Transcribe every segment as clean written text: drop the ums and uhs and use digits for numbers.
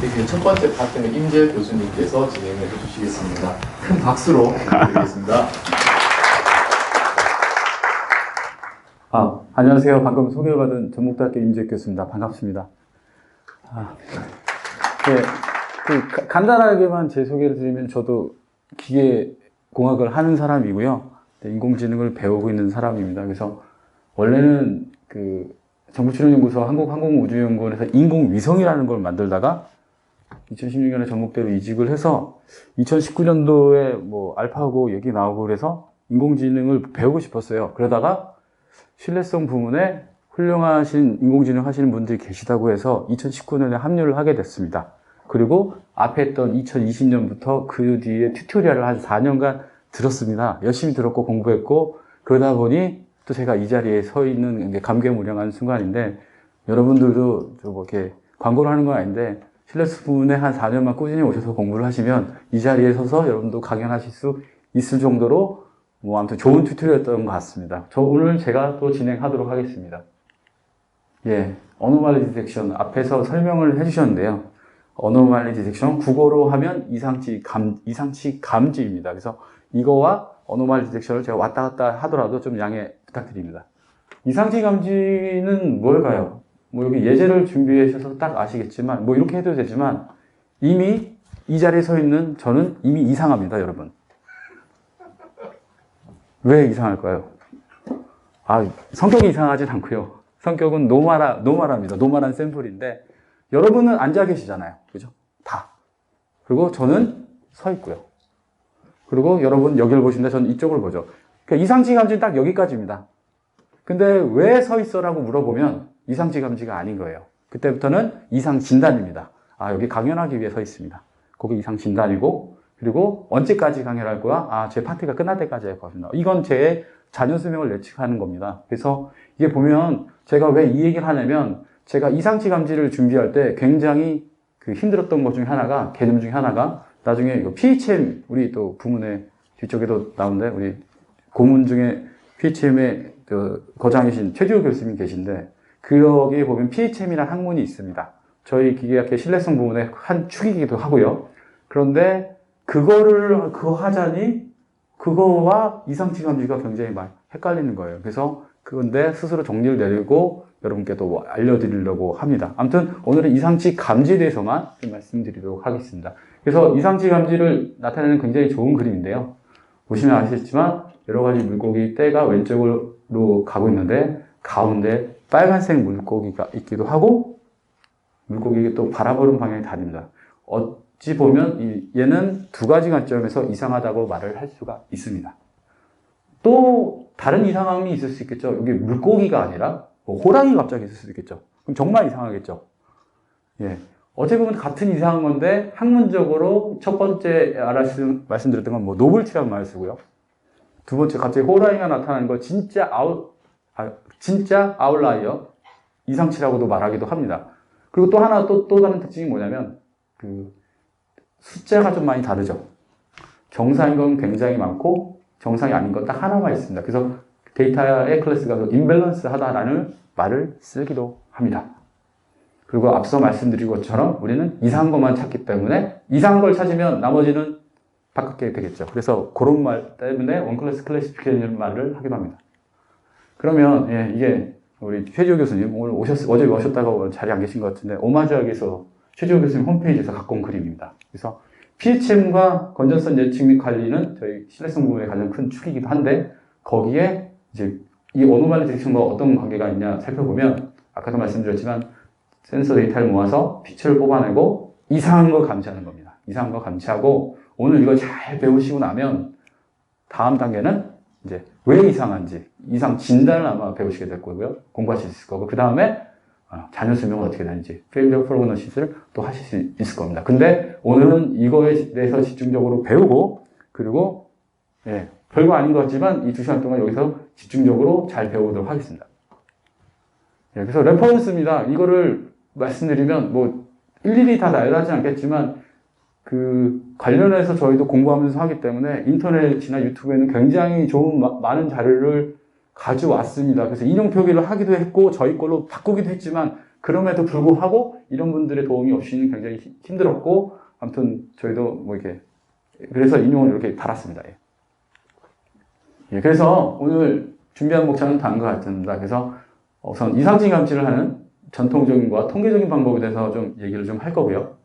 그 첫 번째 파트는 임재 교수님께서 진행을 해주시겠습니다. 큰 박수로 부탁드리겠습니다. 안녕하세요. 방금 소개를 받은 전북대학교 임재 교수입니다. 반갑습니다. 간단하게만 제 소개를 드리면 저도 기계공학을 하는 사람이고요. 인공지능을 배우고 있는 사람입니다. 그래서 원래는 정부출연연구소 한국항공우주연구원에서 인공위성이라는 걸 만들다가 2016년에 전북대로 이직을 해서 2019년도에 알파고 얘기 나오고 그래서 인공지능을 배우고 싶었어요. 그러다가 신뢰성 부문에 훌륭하신 인공지능 하시는 분들이 계시다고 해서 2019년에 합류를 하게 됐습니다. 그리고 앞에 했던 2020년부터 그 뒤에 튜토리얼을 한 4년간 들었습니다. 열심히 들었고 공부했고 그러다 보니 또 제가 이 자리에 서 있는 게 감개무량한 순간인데 여러분들도 이렇게 광고를 하는 건 아닌데 신뢰성 부문에 한 4년만 꾸준히 오셔서 공부를 하시면 이 자리에 서서 여러분도 강연하실 수 있을 정도로 아무튼 좋은 튜토리얼이었던 것 같습니다. 오늘 제가 또 진행하도록 하겠습니다. 어노말리 디텍션 앞에서 설명을 해주셨는데요. 어노말리 디텍션 국어로 하면 이상치 감지입니다. 그래서 이거와 어노말리 디텍션을 제가 왔다 갔다 하더라도 좀 양해 부탁드립니다. 이상치 감지는 뭘까요? 여기 예제를 준비해 주셔서 딱 아시겠지만 이렇게 해도 되지만 이미 이 자리에 서 있는 저는 이미 이상합니다, 여러분. 왜 이상할까요? 성격이 이상하진 않고요. 성격은 노말합니다. 노말한 샘플인데 여러분은 앉아 계시잖아요. 그죠? 다. 그리고 저는 서 있고요. 그리고 여러분 여기를 보시는데 저는 이쪽을 보죠. 그러니까 이상치 감지는 딱 여기까지입니다. 근데 왜 서 있어라고 물어보면 이상치 감지가 아닌 거예요. 그때부터는 이상 진단입니다. 여기 강연하기 위해 서 있습니다. 거기 이상 진단이고 그리고 언제까지 강연할 거야? 제 파트가 끝날 때까지 할 겁니다. 이건 제 자녀 수명을 예측하는 겁니다. 그래서 이게 보면 제가 왜 이 얘기를 하냐면 제가 이상치 감지를 준비할 때 굉장히 힘들었던 것 중에 하나가 개념 중에 하나가 나중에 이거 PHM 우리 또 부문의 뒤쪽에도 나오는데 우리 고문 중에 PHM의 거장이신 최지호 교수님이 계신데 거기에 보면 PHM이라는 학문이 있습니다. 저희 기계학회 신뢰성 부문의 한 축이기도 하고요. 그런데 그거 하자니 그거와 이상치 감지가 굉장히 많이 헷갈리는 거예요. 그래서 그건데 스스로 정리를 내리고 여러분께 또 알려드리려고 합니다. 아무튼 오늘은 이상치 감지에 대해서만 좀 말씀드리도록 하겠습니다. 그래서 이상치 감지를 나타내는 굉장히 좋은 그림인데요. 보시면 아시겠지만 여러 가지 물고기 떼가 왼쪽으로 가고 있는데 가운데 빨간색 물고기가 있기도 하고 물고기가 또 바라보는 방향이 다릅니다. 어찌 보면 얘는 두 가지 관점에서 이상하다고 말을 할 수가 있습니다. 또 다른 이상함이 있을 수 있겠죠. 여기 물고기가 아니라 호랑이가 갑자기 있을 수도 있겠죠. 그럼 정말 이상하겠죠. 어찌 보면 같은 이상한 건데 학문적으로 첫 번째 말씀드렸던 건 노블티라는 말을 쓰고요. 두 번째 갑자기 호랑이가 나타나는 걸 진짜 아웃라이어 이상치라고도 말하기도 합니다. 그리고 또 하나 또 다른 특징이 뭐냐면 숫자가 좀 많이 다르죠. 정상인 건 굉장히 많고 정상이 아닌 건 딱 하나만 있습니다. 그래서 데이터의 클래스가 임밸런스 하다라는 말을 쓰기도 합니다. 그리고 앞서 말씀드린 것처럼 우리는 이상한 것만 찾기 때문에 이상한 걸 찾으면 나머지는 바꾸게 되겠죠. 그래서 그런 말 때문에 원클래스 클래시피케이션 말을 하기도 합니다. 그러면 이게 우리 최지호 교수님 오늘 어제 오셨다가 자리에 안 계신 것 같은데 오마주학에서 최지호 교수님 홈페이지에서 갖고 온 그림입니다. 그래서 PHM과 건전성 예측 및 관리는 저희 신뢰성 부분의 가장 큰 축이기도 한데 거기에 이제 이 어노말리 디텍션과 어떤 관계가 있냐 살펴보면 아까도 말씀드렸지만 센서 데이터를 모아서 피처를 뽑아내고 이상한 걸 감지하는 겁니다. 이상한 걸 감지하고 오늘 이걸 잘 배우시고 나면 다음 단계는 이제 왜 이상한지 이상 진단을 아마 배우시게 될 거고요. 공부하실 수 있을 거고 그 다음에 자녀 수명은 어떻게 되는지 failure prognosis를 또 하실 수 있을 겁니다. 근데 오늘은 이거에 대해서 집중적으로 배우고 그리고 별거 아닌 것 같지만 이 2시간 동안 여기서 집중적으로 잘 배워보도록 하겠습니다. 그래서 레퍼런스입니다. 이거를 말씀드리면 일일이 다 나열하지 않겠지만 관련해서 저희도 공부하면서 하기 때문에 인터넷이나 유튜브에는 굉장히 좋은 많은 자료를 가져왔습니다. 그래서 인용 표기를 하기도 했고 저희 걸로 바꾸기도 했지만 그럼에도 불구하고 이런 분들의 도움이 없이는 굉장히 힘들었고, 아무튼 저희도 뭐 이렇게 그래서 인용을 이렇게 달았습니다. 예. 예, 그래서 오늘 준비한 목차는 다음과 같습니다. 그래서 우선 이상징 감지를 하는 전통적인과 통계적인 방법에 대해서 좀 얘기를 좀 할 거고요.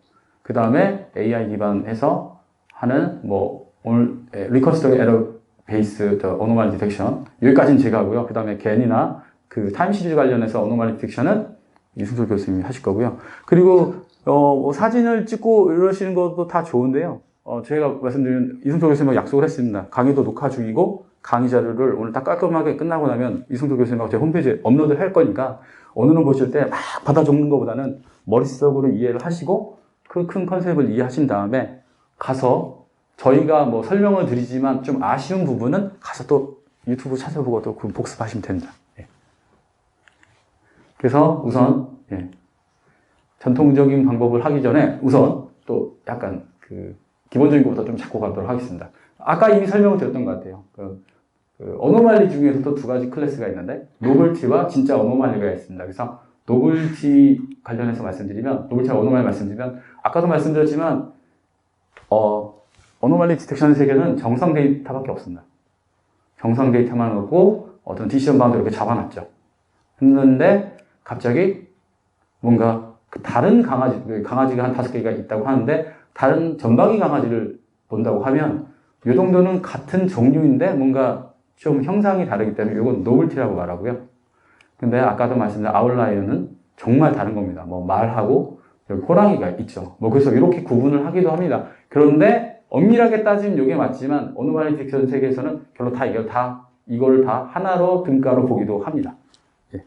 그 다음에 AI 기반해서 하는 뭐 오늘 리커스터리 에러 베이스 어노말리 디텍션 여기까지는 제가 하고요. 그 다음에 겐이나 그 타임 시리즈 관련해서 어노말리 디텍션은 이승철 교수님이 하실 거고요. 그리고 뭐 사진을 찍고 이러시는 것도 다 좋은데요. 제가 말씀드린 이승철 교수님하고 약속을 했습니다. 강의도 녹화 중이고 강의 자료를 오늘 딱 깔끔하게 끝나고 나면 이승철 교수님하고 제 홈페이지에 업로드를 할 거니까 오늘은 보실 때 막 받아 적는 것보다는 머릿속으로 이해를 하시고 그 큰 컨셉을 이해하신 다음에 가서 저희가 뭐 설명을 드리지만 좀 아쉬운 부분은 가서 또 유튜브 찾아보고 또 그 복습하시면 됩니다. 예. 그래서 우선 전통적인 방법을 하기 전에 우선 또 약간 그 기본적인 것부터 좀 잡고 가도록 하겠습니다. 아까 이미 설명을 드렸던 것 같아요. 그 어노말리 중에서도 두 가지 클래스가 있는데 노블티와 진짜 어노말리가 있습니다. 그래서 노블티 관련해서 말씀드리면 노블티와 어노말리 말씀드리면 아까도 말씀드렸지만 어노말리 디텍션 세계는 정상 데이터밖에 없습니다. 정상 데이터만 갖고 어떤 디시전 바운드를 이렇게 잡아놨죠. 했는데 갑자기 뭔가 그 다른 강아지가 한 5개가 있다고 하는데 다른 전방위 강아지를 본다고 하면 이 정도는 같은 종류인데 뭔가 좀 형상이 다르기 때문에 이건 노블티라고 말하고요. 근데 아까도 말씀드린 아웃라이어는 정말 다른 겁니다. 뭐 말하고 여기 호랑이가 있죠. 뭐 그래서 이렇게 구분을 하기도 합니다. 그런데 엄밀하게 따지면 이게 맞지만 어노말리 디텍션 세계에서는 결론 다 이걸 다 하나로 등가로 보기도 합니다. 예,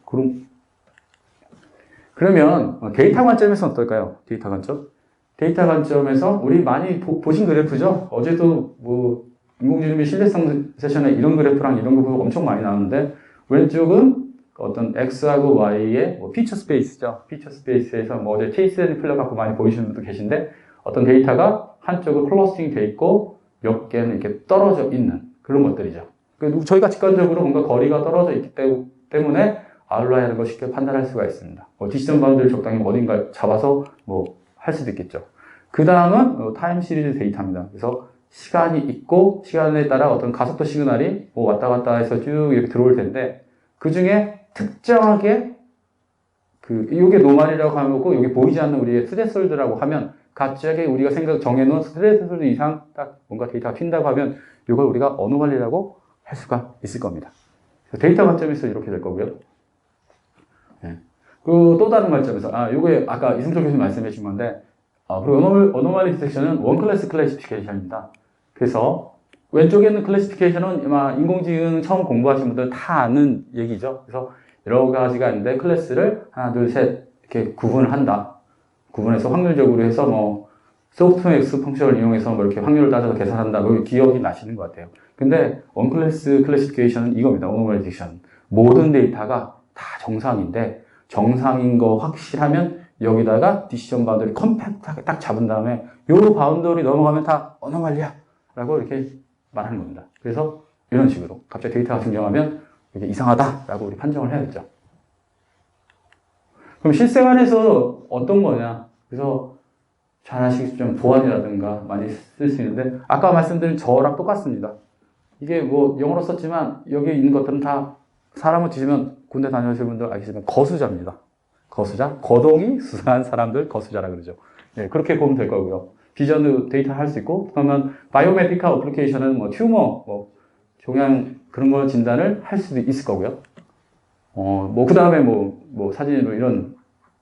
그러면 데이터 관점에서 어떨까요? 데이터 관점? 데이터 관점에서 우리 많이 보신 그래프죠? 어제도 뭐 인공지능의 신뢰성 세션에 이런 그래프랑 이런 그래프 엄청 많이 나오는데 왼쪽은 어떤 X하고 Y의 뭐 피처 스페이스죠. 피처 스페이스에서 뭐 어제 체이스 플러 갖고 많이 보이시는 분도 계신데 어떤 데이터가 한쪽은 클러스팅 돼 있고 몇 개는 이렇게 떨어져 있는 그런 것들이죠. 저희가 직관적으로 뭔가 거리가 떨어져 있기 때문에 아웃라이어라는 걸 쉽게 판단할 수가 있습니다. 뭐 디시전 바운드를 적당히 어딘가 잡아서 뭐 할 수도 있겠죠. 그 다음은 타임 시리즈 데이터입니다. 그래서 시간이 있고 시간에 따라 어떤 가속도 시그널이 뭐 왔다 갔다 해서 쭉 이렇게 들어올 텐데 그 중에 특정하게 요게 노말이라고 하고 여기 보이지 않는 우리의 스레솔드라고 하면 갑자기 우리가 정해놓은 스레솔드 이상 딱 뭔가 데이터가 튄다고 하면 이걸 우리가 어노말리라고 할 수가 있을 겁니다. 데이터 관점에서 이렇게 될 거고요. 네. 또 다른 관점에서 요게 아까 이승철 교수님 말씀해 주신 건데 그리고 어노말리 디텍션은 원 클래스 클래시피케이션입니다. 그래서 왼쪽에 있는 클래시피케이션은 아마 인공지능 처음 공부하신 분들 다 아는 얘기죠. 그래서 여러 가지가 있는데 클래스를 하나, 둘, 셋 이렇게 구분을 한다. 구분해서 확률적으로 해서 뭐 소프트맥스 펑션을 이용해서 뭐 이렇게 확률을 따져서 계산한다. 뭐 기억이 나시는 것 같아요. 근데 원 클래스 클래시피케이션은 이겁니다. 어노말리 디텍션. 모든 데이터가 다 정상인데 정상인 거 확실하면 여기다가 디시전 바운더리 컴팩트하게 딱 잡은 다음에 요 바운더리 넘어가면 다 어노말리야 라고 이렇게 말하는 겁니다. 그래서 이런 식으로 갑자기 데이터가 증정하면 이게 이상하다 라고 우리 판정을 해야겠죠. 그럼 실생활에서 어떤 거냐? 그래서 잘 아시겠지만 보안이라든가 많이 쓸 수 있는데 아까 말씀드린 저랑 똑같습니다. 이게 뭐 영어로 썼지만 여기 있는 것들은 다 사람을 뒤지면 군대 다녀오신 분들 알겠지만 거수자입니다. 거수자, 거동이 수상한 사람들 거수자라 그러죠. 예, 그렇게 보면 될 거고요. 비전 데이터 할 수 있고, 그러면 바이오메디컬 어플리케이션은 뭐 튜머, 뭐 종양 그런 거 진단을 할 수도 있을 거고요. 뭐 그 다음에 뭐 사진으로 이런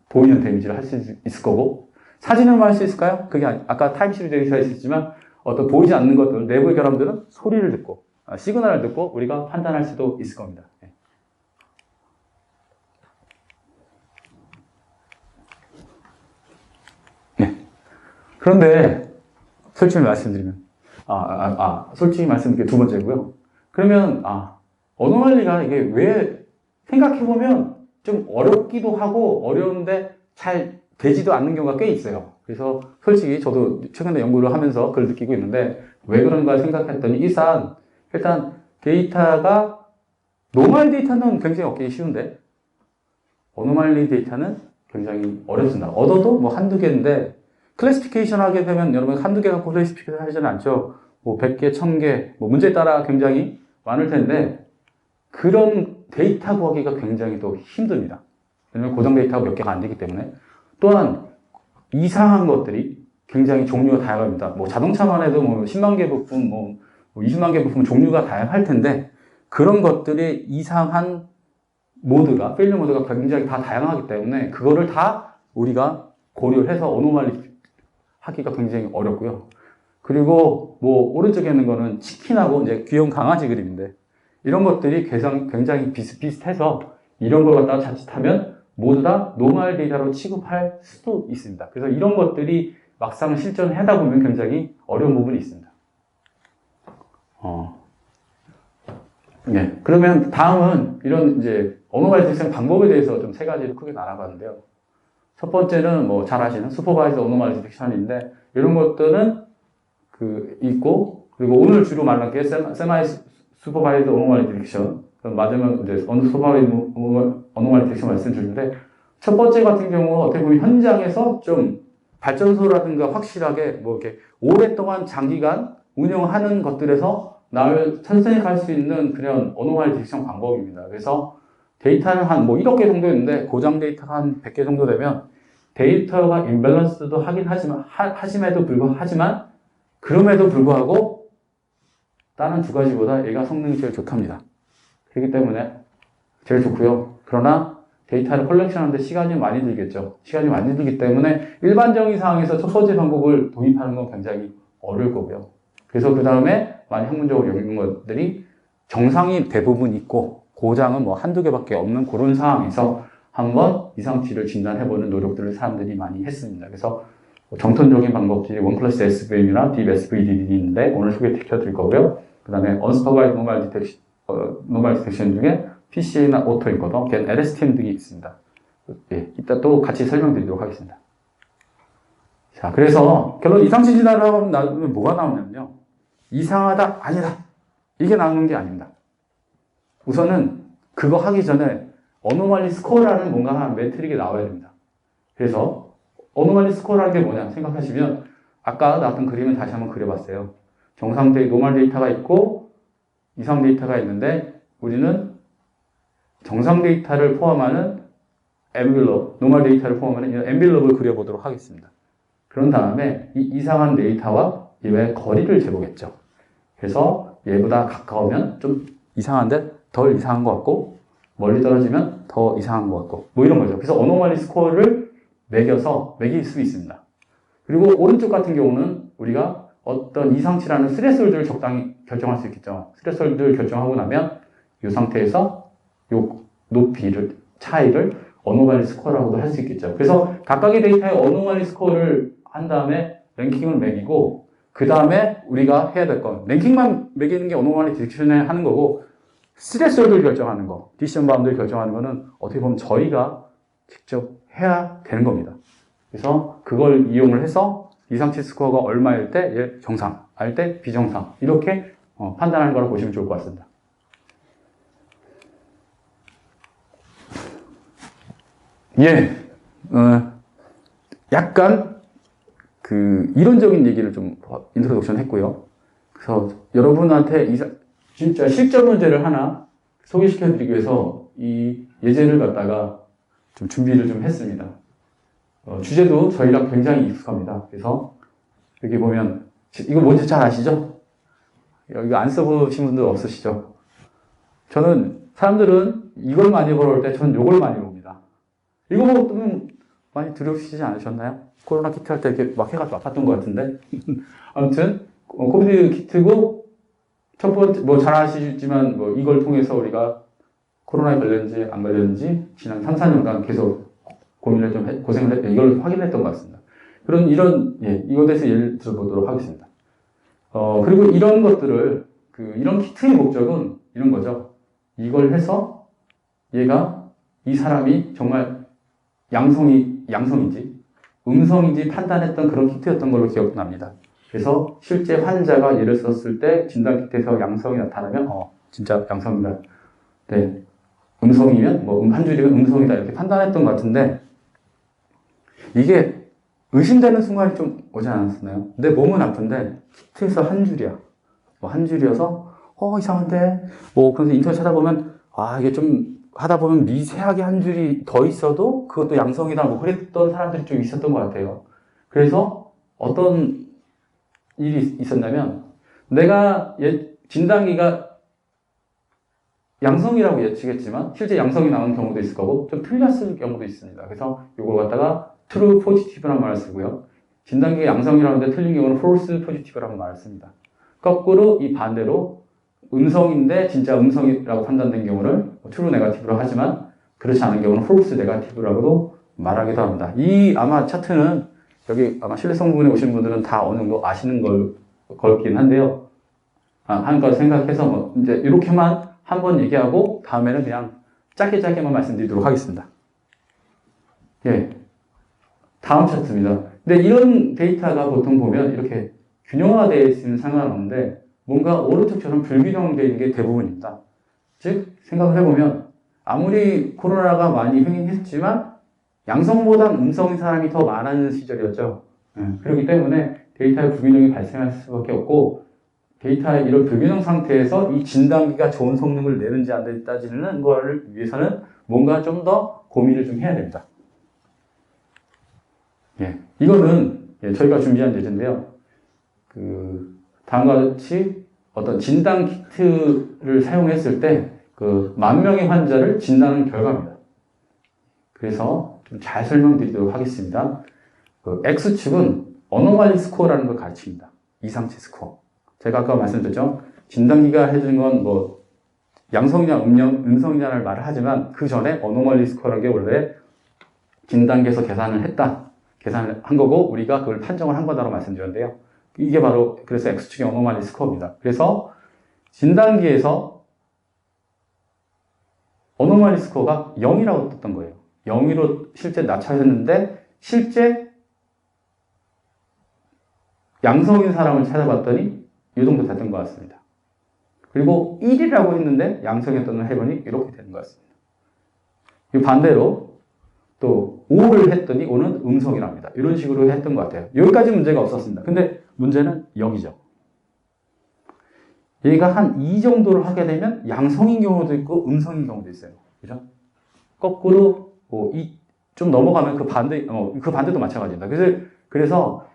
보이는 데미지를 할 수 있을 거고, 사진으로만 할 수 있을까요? 그게 아까 타임 시리즈 데이터가 있었지만 어떤 보이지 않는 것들, 내부의 결함들은 소리를 듣고 시그널을 듣고 우리가 판단할 수도 있을 겁니다. 예. 그런데 솔직히 말씀드리면 솔직히 말씀드리면 두 번째고요. 그러면 어노말리가 이게 왜 생각해보면 좀 어렵기도 하고 어려운데 잘 되지도 않는 경우가 꽤 있어요. 그래서 솔직히 저도 최근에 연구를 하면서 그걸 느끼고 있는데 왜 그런가 생각했더니 일단 데이터가 노멀 데이터는 굉장히 얻기 쉬운데 어노말리 데이터는 굉장히 어렵습니다. 얻어도 뭐 한두 개인데, 클래시피케이션 하게 되면 여러분 한두 개 갖고 클래시피케이션 하지는 않죠. 뭐 100개, 1000개, 뭐 문제에 따라 굉장히 많을 텐데, 그런 데이터 구하기가 굉장히 또 힘듭니다. 왜냐면 고정 데이터가 몇 개가 안 되기 때문에. 또한 이상한 것들이 굉장히 종류가 다양합니다. 뭐 자동차만 해도 뭐 10만 개 부품, 뭐 20만 개 부품 종류가 다양할 텐데, 그런 것들이 이상한 모드가, 페일리어 모드가 굉장히 다 다양하기 때문에 그거를 다 우리가 고려를 해서 어노말리 하기가 굉장히 어렵고요. 그리고 뭐 오른쪽에 있는 거는 치킨하고 이제 귀여운 강아지 그림인데, 이런 것들이 굉장히 비슷비슷해서 이런 걸 갖다가 자칫하면 모두 다 노멀 데이터로 취급할 수도 있습니다. 그래서 이런 것들이 막상 실전을 하다 보면 굉장히 어려운 부분이 있습니다. 네. 그러면 다음은 이런 이제 어노말리 디텍션 방법에 대해서 좀 세 가지를 크게 나눠봤는데요. 첫 번째는 뭐 잘 아시는 슈퍼바이저 어노말리 디텍션인데, 이런 것들은 있고, 그리고 오늘 주로 말한 게 세마이 슈퍼바이저 어노말리 디텍션. 맞으면 이제 슈퍼바이저 어노말리 디텍션 말씀드리는데, 첫 번째 같은 경우는 어떻게 보면 현장에서 좀 발전소라든가 확실하게 뭐 이렇게 오랫동안 장기간 운영하는 것들에서 나를 천천히 갈 수 있는 그런 어노말리 디텍션 방법입니다. 그래서 데이터는 한 뭐 1억 개 정도 있는데, 고장 데이터가 한 100개 정도 되면 데이터가 임밸런스도 하긴 그럼에도 불구하고 다른 두 가지보다 얘가 성능이 제일 좋답니다. 그렇기 때문에 제일 좋고요. 그러나 데이터를 컬렉션하는데 시간이 많이 들겠죠. 시간이 많이 들기 때문에 일반적인 상황에서 첫 번째 방법을 도입하는 건 굉장히 어려울 거고요. 그래서 그 다음에 많이 학문적으로 여기는 것들이 정상이 대부분 있고 고장은 뭐 한두 개밖에 없는 그런 상황에서 한번 이상치를 진단해보는 노력들을 사람들이 많이 했습니다. 그래서 정통적인 방법들이 원클래스 SVM이나 Deep SVDD인데 오늘 소개시켜 드릴 거고요. 그 다음에 Unsupervised Normal Detection 중에 PCA나 오토인코더, 걔는 LSTM 등이 있습니다. 예, 이따 또 같이 설명드리도록 하겠습니다. 자, 그래서 결론 이상치 진단을 하면 뭐가 나오냐면요. 이상하다, 아니다. 이게 나오는 게 아닙니다. 우선은 그거 하기 전에 어노말리 스코어라는 뭔가 한 매트릭이 나와야 됩니다. 그래서 어노말리 스코어라는 게 뭐냐 생각하시면 아까 나왔던 그림을 다시 한번 그려봤어요. 정상 노멀 데이터가 있고 이상 데이터가 있는데 우리는 정상 데이터를 포함하는 엔빌럽, 노멀 데이터를 포함하는 엔빌럽을 그려보도록 하겠습니다. 그런 다음에 이 이상한 데이터와 얘의 거리를 재보겠죠. 그래서 얘보다 가까우면 좀 이상한데 덜 이상한 것 같고, 멀리 떨어지면 더 이상한 것 같고, 뭐 이런 거죠. 그래서 어노멀리 스코어를 매길 수 있습니다. 그리고 오른쪽 같은 경우는 우리가 어떤 이상치라는 스레솔드를 적당히 결정할 수 있겠죠. 스레솔드를 결정하고 나면 이 상태에서 이 차이를 어노멀리 스코어라고도 할 수 있겠죠. 그래서 각각의 데이터의 어노멀리 스코어를 한 다음에 랭킹을 매기고, 그 다음에 우리가 해야 될 건 랭킹만 매기는 게 어노멀리 디텍션을 하는 거고, 스레솔드를 결정하는 거, 디시전 바운드를 결정하는 거는 어떻게 보면 저희가 직접 해야 되는 겁니다. 그래서 그걸 이용을 해서 이상치 스코어가 얼마일 때 얘 정상, 알 때 비정상, 이렇게 판단하는 거라고 보시면 좋을 것 같습니다. 예, 약간 이론적인 얘기를 좀 인트로덕션 했고요. 그래서 여러분한테 진짜 실전 문제를 하나 소개시켜 드리기 위해서 이 예제를 갖다가 좀 준비를 좀 했습니다. 주제도 저희랑 굉장히 익숙합니다. 그래서 여기 보면 이거 뭔지 잘 아시죠? 이거 안 써보신 분들 없으시죠? 사람들은 이걸 많이 보러 때 저는 이걸 많이 봅니다. 이거 보면 많이 두려우시지 않으셨나요? 코로나 키트 할 때 이렇게 막 해가지고 아팠던 것 같은데. 아무튼 코비드 키트고, 첫 번째 뭐 잘 아시지만 뭐 이걸 통해서 우리가 코로나에 걸렸는지 안 걸렸는지 지난 3, 4년간 계속 고생을 이걸 확인했던 것 같습니다. 이거에 대해서 예를 들어보도록 하겠습니다. 그리고 이런 것들을, 이런 키트의 목적은 이런 거죠. 이걸 해서 이 사람이 정말 양성인지 음성인지 판단했던 그런 키트였던 걸로 기억납니다. 그래서 실제 환자가 얘를 썼을 때 진단 키트에서 양성이 나타나면 진짜 양성이다. 네. 음성이면 한 줄이면 음성이다 이렇게 판단했던 것 같은데, 이게 의심되는 순간이 좀 오지 않았나요? 내 몸은 아픈데 키트에서 한 줄이야. 뭐 한 줄이어서 이상한데 뭐 그래서 인터넷 찾아보면 이게 좀 하다 보면 미세하게 한 줄이 더 있어도 그것도 양성이다 뭐 그랬던 사람들이 좀 있었던 것 같아요. 그래서 어떤 일이 있었냐면 내가 진단기가 양성이라고 예측했지만 실제 양성이 나온 경우도 있을 거고 좀 틀렸을 경우도 있습니다. 그래서 이걸 갖다가 true positive라는 말을 쓰고요. 진단기가 양성이라는데 틀린 경우는 false positive라는 말을 씁니다. 거꾸로 이 반대로 음성인데 진짜 음성이라고 판단된 경우를 true negative로 하지만 그렇지 않은 경우는 false negative라고도 말하기도 합니다. 이 아마 차트는 여기 아마 신뢰성 부분에 오신 분들은 다 어느 정도 아시는 걸긴 한데요. 하는 걸 생각해서 뭐 이제 이렇게만 한번 얘기하고 다음에는 그냥 짧게만 말씀드리도록 하겠습니다. 예. 다음 차트입니다. 근데 이런 데이터가 보통 보면 이렇게 균형화되어 있으면 상관없는데 뭔가 오른쪽처럼 불균형되어 있는 게 대부분입니다. 즉 생각을 해보면 아무리 코로나가 많이 횡행했지만 양성보단 음성인 사람이 더 많은 시절이었죠. 그렇기 때문에 데이터의 불균형이 발생할 수밖에 없고 데이터의 이런 불균형 상태에서 이 진단기가 좋은 성능을 내는지 안 내는지 따지는 거를 위해서는 뭔가 좀 더 고민을 좀 해야 됩니다. 예, 이거는 저희가 준비한 예제인데요. 다음과 같이 어떤 진단 키트를 사용했을 때 그 10,000명의 환자를 진단한 결과입니다. 그래서 좀 잘 설명드리도록 하겠습니다. X축은 어노말리 스코어라는 걸 가르칩니다. 이상치 스코어. 제가 아까 말씀드렸죠. 진단기가 해준 건 뭐 양성이냐 음성이냐를 말을 하지만 그 전에 어노멀리 스코어라는 게 원래 진단기에서 계산을 한 거고 우리가 그걸 판정을 한 거다라고 말씀드렸는데요. 이게 바로 그래서 X축의 어노멀리 스코어입니다. 그래서 진단기에서 어노멀리 스코어가 0이라고 떴던 거예요. 0으로 실제 나타났는데 실제 양성인 사람을 찾아봤더니 이 정도 됐던 것 같습니다. 그리고 1이라고 했는데 양성이었던 해본이 이렇게 되는 것 같습니다. 이 반대로 또 5를 했더니 5는 음성이랍니다. 이런 식으로 했던 것 같아요. 여기까지 문제가 없었습니다. 근데 문제는 여기죠. 얘가 한 2 정도를 하게 되면 양성인 경우도 있고 음성인 경우도 있어요. 그죠? 거꾸로 좀 넘어가면 그 반대도 마찬가지입니다. 그래서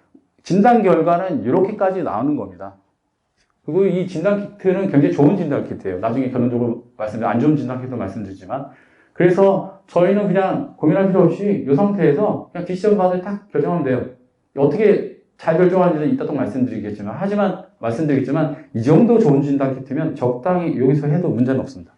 진단 결과는 이렇게까지 나오는 겁니다. 그리고 이 진단 키트는 굉장히 좋은 진단 키트예요. 나중에 결론적으로 안 좋은 진단 키트 말씀드리지만. 그래서 저희는 그냥 고민할 필요 없이 이 상태에서 그냥 디시전 받을 딱 결정하면 돼요. 어떻게 잘 결정하는지는 이따 또 말씀드리겠지만, 이 정도 좋은 진단 키트면 적당히 여기서 해도 문제는 없습니다.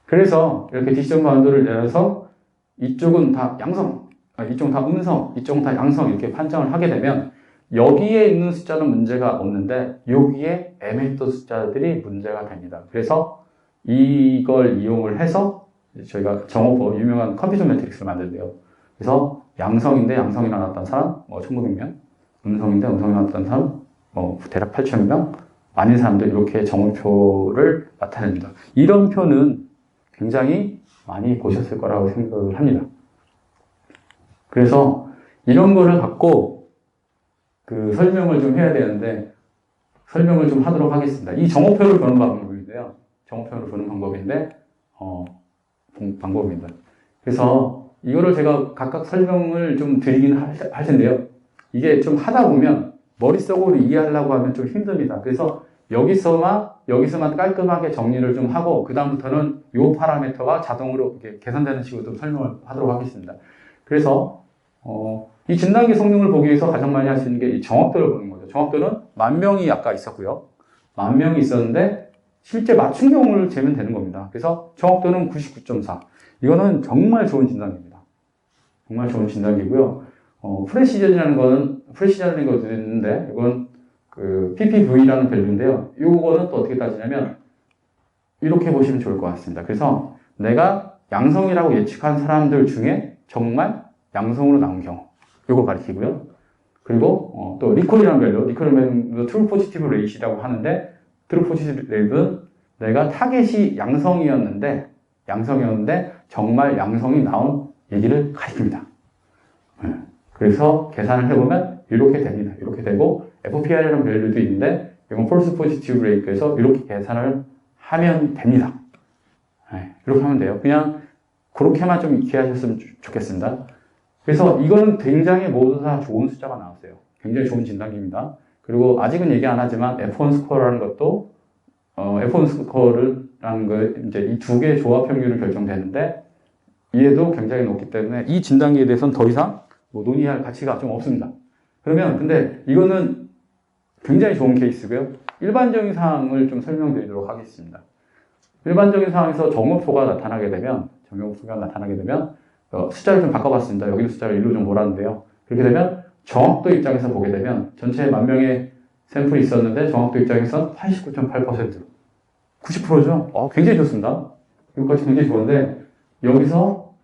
그래서 이렇게 디시전 바운드를 내려서 이쪽은 다 양성, 이쪽은 다 음성, 이쪽은 다 양성 이렇게 판정을 하게 되면 여기에 있는 숫자는 문제가 없는데 여기에 애매했던 숫자들이 문제가 됩니다. 그래서 이걸 이용을 해서 저희가 정오퍼 유명한 컴퓨터 매트릭스를 만들대요. 그래서 양성인데 양성이 나왔던 사람 1900명, 음성인데 음성이 나왔던 사람 대략 8,000명, 아닌 사람들 이렇게 정오표를 나타냅니다. 이런 표는 굉장히 많이 보셨을 거라고 생각을 합니다. 그래서 이런 거를 갖고 설명을 좀 해야 되는데 설명을 좀 하도록 하겠습니다. 이 정오표를 보는 방법인데요. 방법입니다. 그래서 이거를 제가 각각 설명을 좀 드리긴 할 텐데요. 이게 좀 하다 보면 머릿속으로 이해하려고 하면 좀 힘듭니다. 그래서 여기서만 깔끔하게 정리를 좀 하고 그다음부터는 이 파라미터가 자동으로 이렇게 계산되는 식으로 좀 설명을 하도록 하겠습니다. 그래서 이 진단기 성능을 보기 위해서 가장 많이 할 수 있는 게 이 정확도를 보는 거죠. 정확도는 10,000명이 아까 있었고요. 10,000명이 있었는데 실제 맞춘 경우를 재면 되는 겁니다. 그래서 정확도는 99.4. 이거는 정말 좋은 진단기입니다. 정말 좋은 진단기고요. 프레시전이라는 것도 있는데 이건 PPV라는 밸류인데요. 이거는 또 어떻게 따지냐면 이렇게 보시면 좋을 것 같습니다. 그래서 내가 양성이라고 예측한 사람들 중에 정말 양성으로 나온 경우 이걸 가리키고요. 그리고 또 리콜이라는 밸류, 리콜은 트루 포지티브 레이시라고 하는데 트루 포지티브 레이는 내가 타겟이 양성이었는데 정말 양성이 나온 얘기를 가리킵니다. 그래서 계산을 해보면 이렇게 됩니다. 이렇게 되고 FPR이라는 밸류도 있는데 이건 false positive break에서 이렇게 계산을 하면 됩니다. 이렇게 하면 돼요. 그냥 그렇게만 좀 이해하셨으면 좋겠습니다. 그래서 이거는 굉장히 모두 다 좋은 숫자가 나왔어요. 굉장히 좋은 진단기입니다. 그리고 아직은 얘기 안 하지만 F1 스코어라는 것도 F1 스코어라는 거 이제 이 두 개의 조합 평균을 결정되는데 이해도 굉장히 높기 때문에 이 진단기에 대해서는 더 이상 뭐 논의할 가치가 좀 없습니다. 그러면 근데 이거는 굉장히 좋은 케이스고요. 일반적인 사항을 좀 설명드리도록 하겠습니다. 일반적인 상황에서 정오표가 나타나게 되면 숫자를 좀 바꿔봤습니다. 여기는 숫자를 1로 좀 몰았는데요. 그렇게 되면 정확도 입장에서 보게 되면 전체 10,000명의 샘플이 있었는데 정확도 입장에서 89.8%, 90%죠. 굉장히 좋습니다. 이것까지 굉장히 좋은데 여기서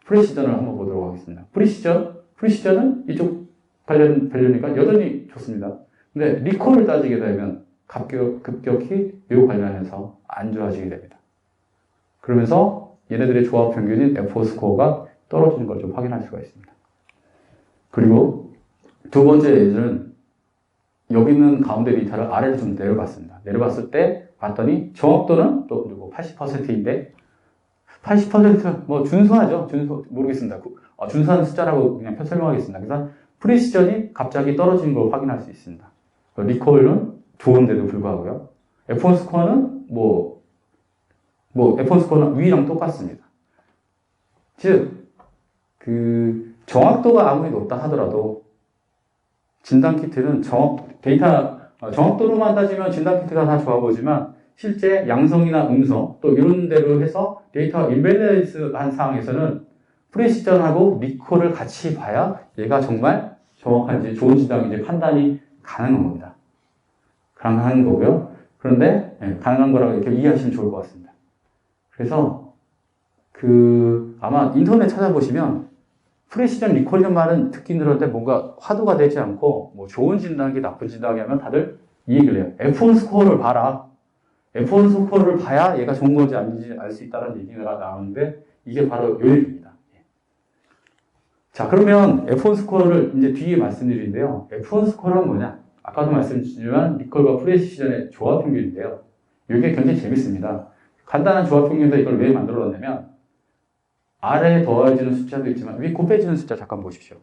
프리시전을 한번 보도록 하겠습니다. 프리시전은 이쪽 관련 밸류니까 여전히 좋습니다. 근데 리콜을 따지게 되면 급격히 이 관련해서 안 좋아지게 됩니다. 그러면서 얘네들의 조합 평균인 F4 스코어가 떨어지는 걸 좀 확인할 수가 있습니다. 그리고 두 번째 예제는 여기 있는 가운데 데이터를 아래로 좀 내려봤습니다. 내려봤을 때 봤더니 정확도는 또 그리고 80%인데 80% 뭐 준수하죠. 모르겠습니다. 준수한 숫자라고 그냥 설명하겠습니다. 그래서 프리시전이 갑자기 떨어지는 걸 확인할 수 있습니다. 리콜은 좋은데도 불구하고요. F1 스코어는 F1 스코어는 위랑 똑같습니다. 즉, 정확도가 아무리 높다 하더라도 진단키트는 정확도로만 따지면 진단키트가 다 좋아 보이지만 실제 양성이나 음성 또 이런 대로 해서 데이터가 인밸리드한 상황에서는 프리시전하고 리콜을 같이 봐야 얘가 정말 정확한지 좋은 진단인지 판단이 가능한 겁니다. 가능한 거고요. 그런데 가능한 거라고 이렇게 이해하시면 좋을 것 같습니다. 그래서 아마 인터넷 찾아보시면 프리시전 리콜이라는 말은 듣긴 들었는데 뭔가 화두가 되지 않고 뭐 좋은 진단기 나쁜 진단기 하면 다들 이 얘기를 해요. F1 스코어를 봐라. F1 스코어를 봐야 얘가 좋은 건지 아닌지 알 수 있다는 얘기가 나오는데 이게 바로 이 얘기입니다. 자, 그러면 F1 스코어를 이제 뒤에 말씀드리는데요. F1 스코어는 뭐냐? 아까도 말씀드렸지만 리콜과 프리시전의 조합 평균인데요. 이게 굉장히 재밌습니다. 간단한 조합 평균인데 이걸 왜 만들어놨냐면 아래에 더해지는 숫자도 있지만 위에 곱해지는 숫자 잠깐 보십시오.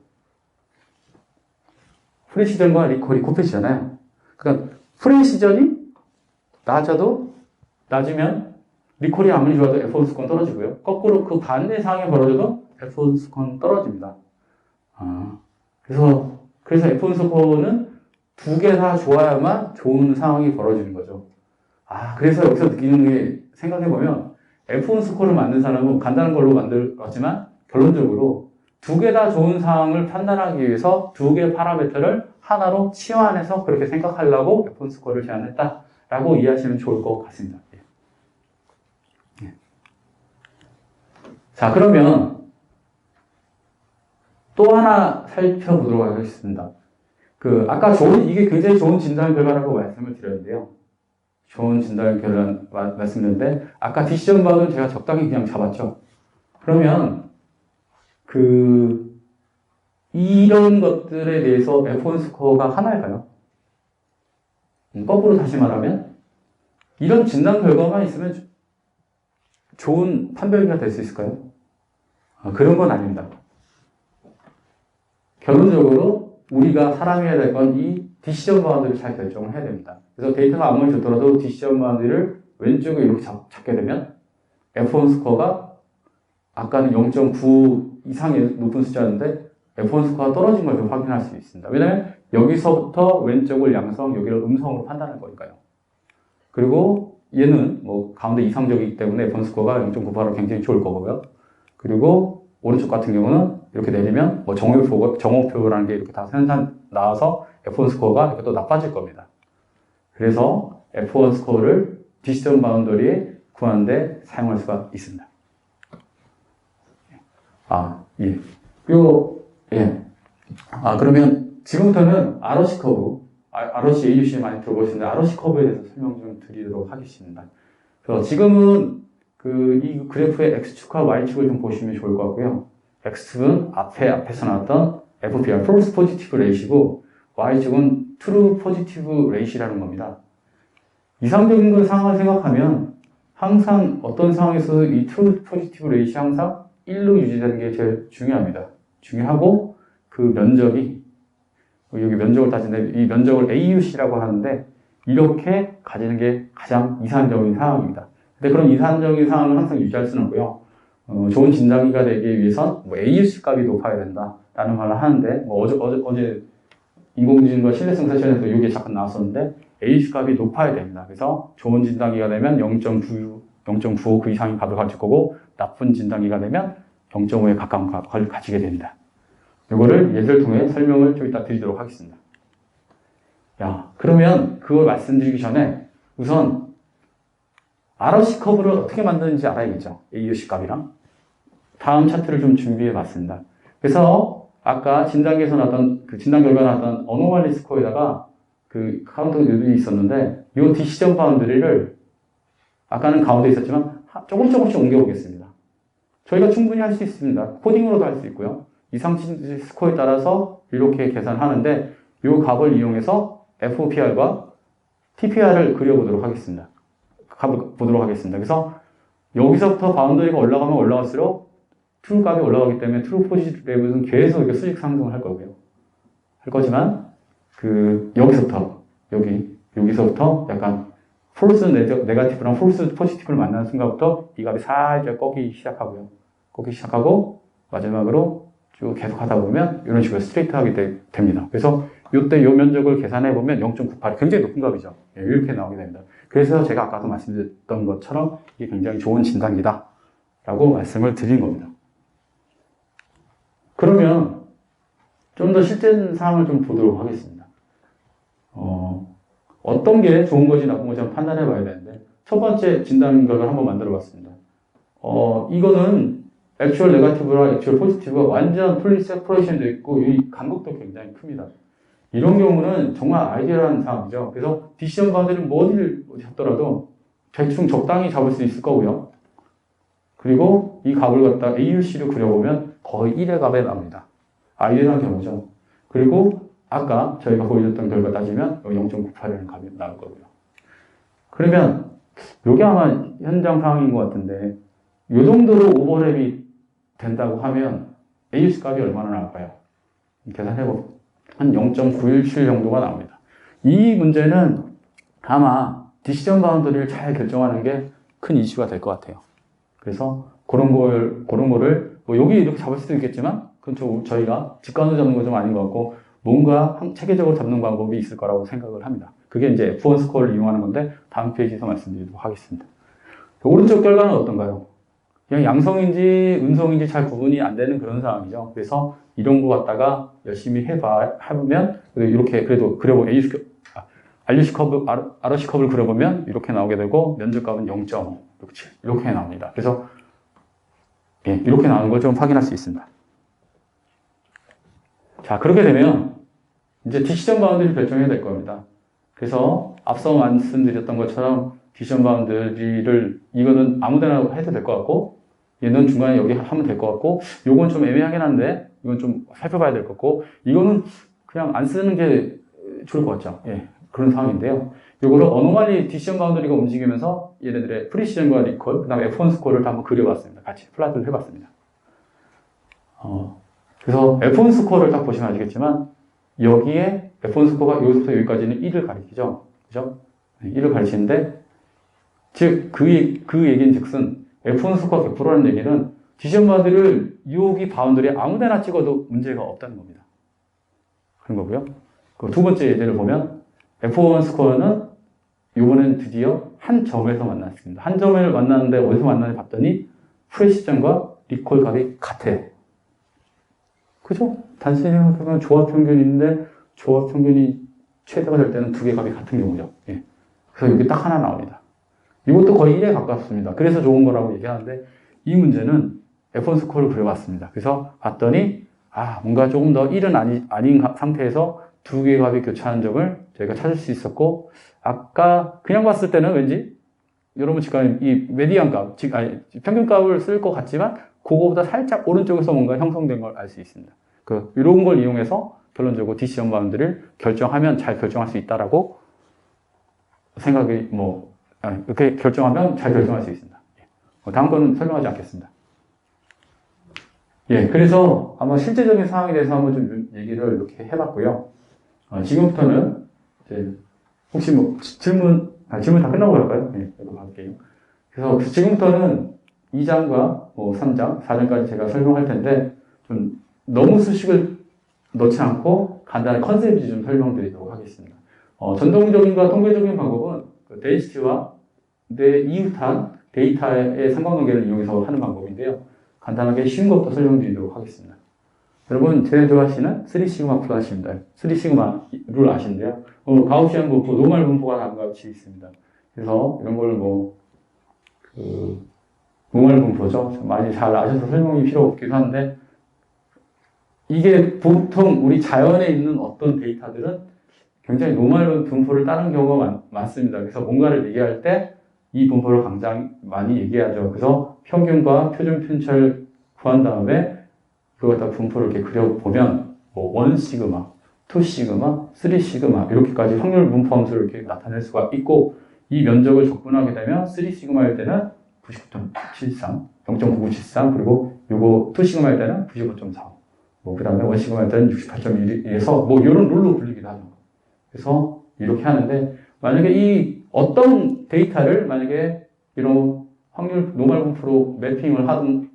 프리시전과 리콜이 곱해지잖아요. 그러니까 프리시전이 낮으면 리콜이 아무리 좋아도 F1 스코어는 떨어지고요. 거꾸로 그 반대 상황이 벌어져도 F1 스코어는 떨어집니다. 그래서 F1 스코어는 두 개 다 좋아야만 좋은 상황이 벌어지는 거죠. 그래서 여기서 느끼는 게 생각해보면 F1 스코어를 만든 사람은 간단한 걸로 만들었지만 결론적으로 두 개 다 좋은 상황을 판단하기 위해서 두 개의 파라미터를 하나로 치환해서 그렇게 생각하려고 F1 스코어를 제안했다라고 이해하시면 좋을 것 같습니다. 자, 그러면 또 하나 살펴보도록 하겠습니다. 아까 이게 굉장히 좋은 진단 결과라고 말씀을 드렸는데요. 좋은 진단 결과 말씀드렸는데, 아까 디시전 바운드는 제가 적당히 그냥 잡았죠. 그러면, 이런 것들에 대해서 F1 스코어가 하나일까요? 거꾸로 다시 말하면, 이런 진단 결과만 있으면 좋은 판별기가 될 수 있을까요? 그런 건 아닙니다. 결론적으로 우리가 사람이어야 될 건 이 디시전 바운드를 잘 결정을 해야 됩니다. 그래서 데이터가 아무리 좋더라도 디시전 바운드를 왼쪽에 이렇게 잡게 되면 F1 스코어가 아까는 0.9 이상의 높은 숫자였는데 F1 스코어가 떨어진 걸 좀 확인할 수 있습니다. 왜냐하면 여기서부터 왼쪽을 양성, 여기를 음성으로 판단할 거니까요. 그리고 얘는 가운데 이상적이기 때문에 F1 스코어가 0.98로 굉장히 좋을 거고요. 그리고 오른쪽 같은 경우는 이렇게 내리면 정오표라는 게 이렇게 다 현상 나와서 F1 스코어가 이렇게 또 나빠질 겁니다. 그래서 F1 스코어를 디시전 바운더리에 구하는데 사용할 수가 있습니다. 그러면 지금부터는 ROC 커브, ROC AUC 많이 들어보시는데 ROC 커브에 대해서 설명 좀 드리도록 하겠습니다. 그래서 지금은 이 그래프의 X축과 Y축을 좀 보시면 좋을 것 같고요. X축은 앞에서 나왔던 FPR, False Positive Rate이고, Y축은 True Positive Rate이라는 겁니다. 이상적인 걸 상황을 생각하면 항상 어떤 상황에서 이 True Positive Rate이 항상 1로 유지되는 게 제일 중요합니다. 중요하고 그 면적이 여기 면적을 따지는데 이 면적을 AUC라고 하는데 이렇게 가지는 게 가장 이상적인 상황입니다. 근데 그런 이상적인 상황을 항상 유지할 수는 없고요. 좋은 진단기가 되기 위해선 뭐 AUC 값이 높아야 된다라는 말을 하는데 뭐 어제 인공지능과 신뢰성 세션에서 이게 잠깐 나왔었는데 AUC 값이 높아야 됩니다. 그래서 좋은 진단기가 되면 0.95 그 이상의 값을 가질 거고 나쁜 진단기가 되면 0.5에 가까운 값을 가지게 됩니다. 이거를 예를 통해 설명을 좀 이따 드리도록 하겠습니다. 그러면 그걸 말씀드리기 전에 우선 ROC 커브를 어떻게 만드는지 알아야겠죠. AUC 값이랑. 다음 차트를 좀 준비해 봤습니다. 그래서 아까 진단기에서 나왔던 그 진단 결과가 나왔던 어노멀리 스코어에다가 그 카운터 요들이 있었는데 이 디시전 바운드리를 아까는 가운데 있었지만 조금씩 옮겨보겠습니다. 저희가 충분히 할 수 있습니다. 코딩으로도 할 수 있고요. 이상치 스코어에 따라서 이렇게 계산하는데 이 값을 이용해서 FPR과 TPR을 그려보도록 하겠습니다. 값을 보도록 하겠습니다. 그래서 여기서부터 바운더리가 올라가면 올라갈수록 트루 값이 올라가기 때문에 트루 포지티브 레벨은 계속 이렇게 수직 상승을 할 거고요. 할 거지만 여기서부터 여기서부터 약간 폴스 네거티브랑 폴스 포지티브를 만나는 순간부터 이 값이 살짝 꺾이기 시작하고 마지막으로 쭉 계속 하다 보면 이런 식으로 스트레이트하게 됩니다. 그래서 이때 이 면적을 계산해 보면 0.98이 굉장히 높은 값이죠. 이렇게 나오게 됩니다. 그래서 제가 아까도 말씀드렸던 것처럼 이게 굉장히 좋은 진단기다 라고 말씀을 드린 겁니다. 그러면 좀 더 실제 사항을 좀 보도록 하겠습니다. 어떤 게 좋은 건지 나쁜 건지 한번 판단해 봐야 되는데 첫 번째 진단 결과를 한번 만들어 봤습니다. 이거는 액츄얼 네거티브랑 액츄얼 포지티브가 완전 풀리 세퍼레이션 되어 있고 이 간극도 굉장히 큽니다. 이런 경우는 정말 아이디어라는 상황이죠. 그래서 디시전 바운드리를 어디를 잡더라도 대충 적당히 잡을 수 있을 거고요. 그리고 이 값을 갖다 AUC로 그려보면 거의 1의 값에 나옵니다. 아이디어라는 경우죠. 그리고 아까 저희가 보여줬던 결과 따지면 0.98이라는 값이 나올 거고요. 그러면 이게 아마 현장 상황인 것 같은데 이 정도로 오버랩이 된다고 하면 AUC 값이 얼마나 나올까요? 계산해보면 한 0.917 정도가 나옵니다. 이 문제는 아마 디시전 바운더리를 잘 결정하는 게 큰 이슈가 될 것 같아요. 그래서 그런 거를 뭐 여기 이렇게 잡을 수도 있겠지만 그건 저희가 직관으로 잡는 건 좀 아닌 것 같고 뭔가 체계적으로 잡는 방법이 있을 거라고 생각을 합니다. 그게 이제 F1 스코어를 이용하는 건데 다음 페이지에서 말씀드리도록 하겠습니다. 오른쪽 결과는 어떤가요? 그냥 양성인지 음성인지 잘 구분이 안 되는 그런 상황이죠. 그래서 이런 거 갖다가 열심히 해보면 이렇게 그래도 그려보면 RUC 컵을 그려보면 이렇게 나오게 되고 면적값은 0.67 이렇게 나옵니다. 그래서 이렇게 나오는 걸 좀 확인할 수 있습니다. 자, 그렇게 되면 이제 디시전 바운드리를 결정해야 될 겁니다. 그래서 앞서 말씀드렸던 것처럼 디시전 바운드리를 이거는 아무데나 해도 될 것 같고 얘는 중간에 여기 하면 될 것 같고 요건 좀 애매하긴 한데 이건 좀 살펴봐야 될 것 같고 이거는 그냥 안 쓰는 게 좋을 것 같죠. 그런 상황인데요. 요거를 어노멀리 디시전 바운더리가 움직이면서 얘네들의 프리시전과 리콜, 그 다음에 F1 스코어를 한번 그려봤습니다. 같이 플랫을 해봤습니다. 그래서 F1 스코어를 딱 보시면 아시겠지만 여기에 F1 스코어가 여기서부터 여기까지는 1을 가리키죠. 그죠? 1을 가리키는데 즉 그 얘기인 즉슨 F1 스코어 100%라는 얘기는 디시전 바운더리를 여기 바운더리에 아무데나 찍어도 문제가 없다는 겁니다. 그런 거고요. 그 두 번째 예제를 보면 F1 스코어는 이번엔 드디어 한 점에서 만났습니다. 한 점을 만났는데 어디서 만나는지 봤더니 프레시전과 리콜 값이 같아요. 그죠? 단순히 생각해보면 조합 평균이 있는데 조합 평균이 최대가 될 때는 두 개 값이 같은 경우죠. 그래서 여기 딱 하나 나옵니다. 이것도 거의 1에 가깝습니다. 그래서 좋은 거라고 얘기하는데 이 문제는 F1 스코어를 그려봤습니다. 그래서 봤더니 뭔가 조금 더 1은 아닌 상태에서 두 개의 값이 교차하는 점을 저희가 찾을 수 있었고 아까 그냥 봤을 때는 왠지 여러분 지금 이 메디안 값, 평균 값을 쓸 것 같지만 그거보다 살짝 오른쪽에서 뭔가 형성된 걸 알 수 있습니다. 이런 걸 이용해서 결론적으로 디시전 바운드를 결정하면 잘 결정할 수 있다라고 생각이 이렇게 결정하면 잘 결정할 수 있습니다. 다음 거는 설명하지 않겠습니다. 예, 그래서 아마 실제적인 상황에 대해서 한번 좀 얘기를 이렇게 해봤고요. 지금부터는 이제 혹시 질문 다 끝나고 갈까요? 네, 이거 갈게요. 그래서 지금부터는 2장과 3장, 4장까지 제가 설명할 텐데 좀 너무 수식을 넣지 않고 간단한 컨셉 위주 좀 설명드리도록 하겠습니다. 전통적인과 통계적인 방법은 데인시티와 내 이웃한 데이터의 상관관계를 이용해서 하는 방법인데요. 간단하게 쉬운 것부터 설명드리도록 하겠습니다. 여러분, 제일 좋아하시는 3시그마 플롯입니다. 3시그마 룰 아시는데요. 가우시안 분포, 노멀 분포가 다음과 같이 있습니다. 그래서 이런 걸 노멀 분포죠. 많이 잘 아셔서 설명이 필요 없기도 한데, 이게 보통 우리 자연에 있는 어떤 데이터들은 굉장히 노멀 분포를 따르는 경우가 많습니다. 그래서 뭔가를 얘기할 때 이 분포를 굉장히 많이 얘기하죠. 그래서 평균과 표준 편차를 구한 다음에 그걸 다 분포를 이렇게 그려보면 1시그마, 2시그마, 3시그마 이렇게까지 확률 분포 함수를 이렇게 나타낼 수가 있고 이 면적을 적분하게 되면 3시그마일 때는 99.73, 0.9973 그리고 요거 2시그마일 때는 95.4 그 다음에 1시그마일 때는 68.1에서 이런 룰로 불리기도 하죠. 그래서 이렇게 하는데 만약에 이 어떤 데이터를 만약에 이런 확률 노멀 분포로 매핑을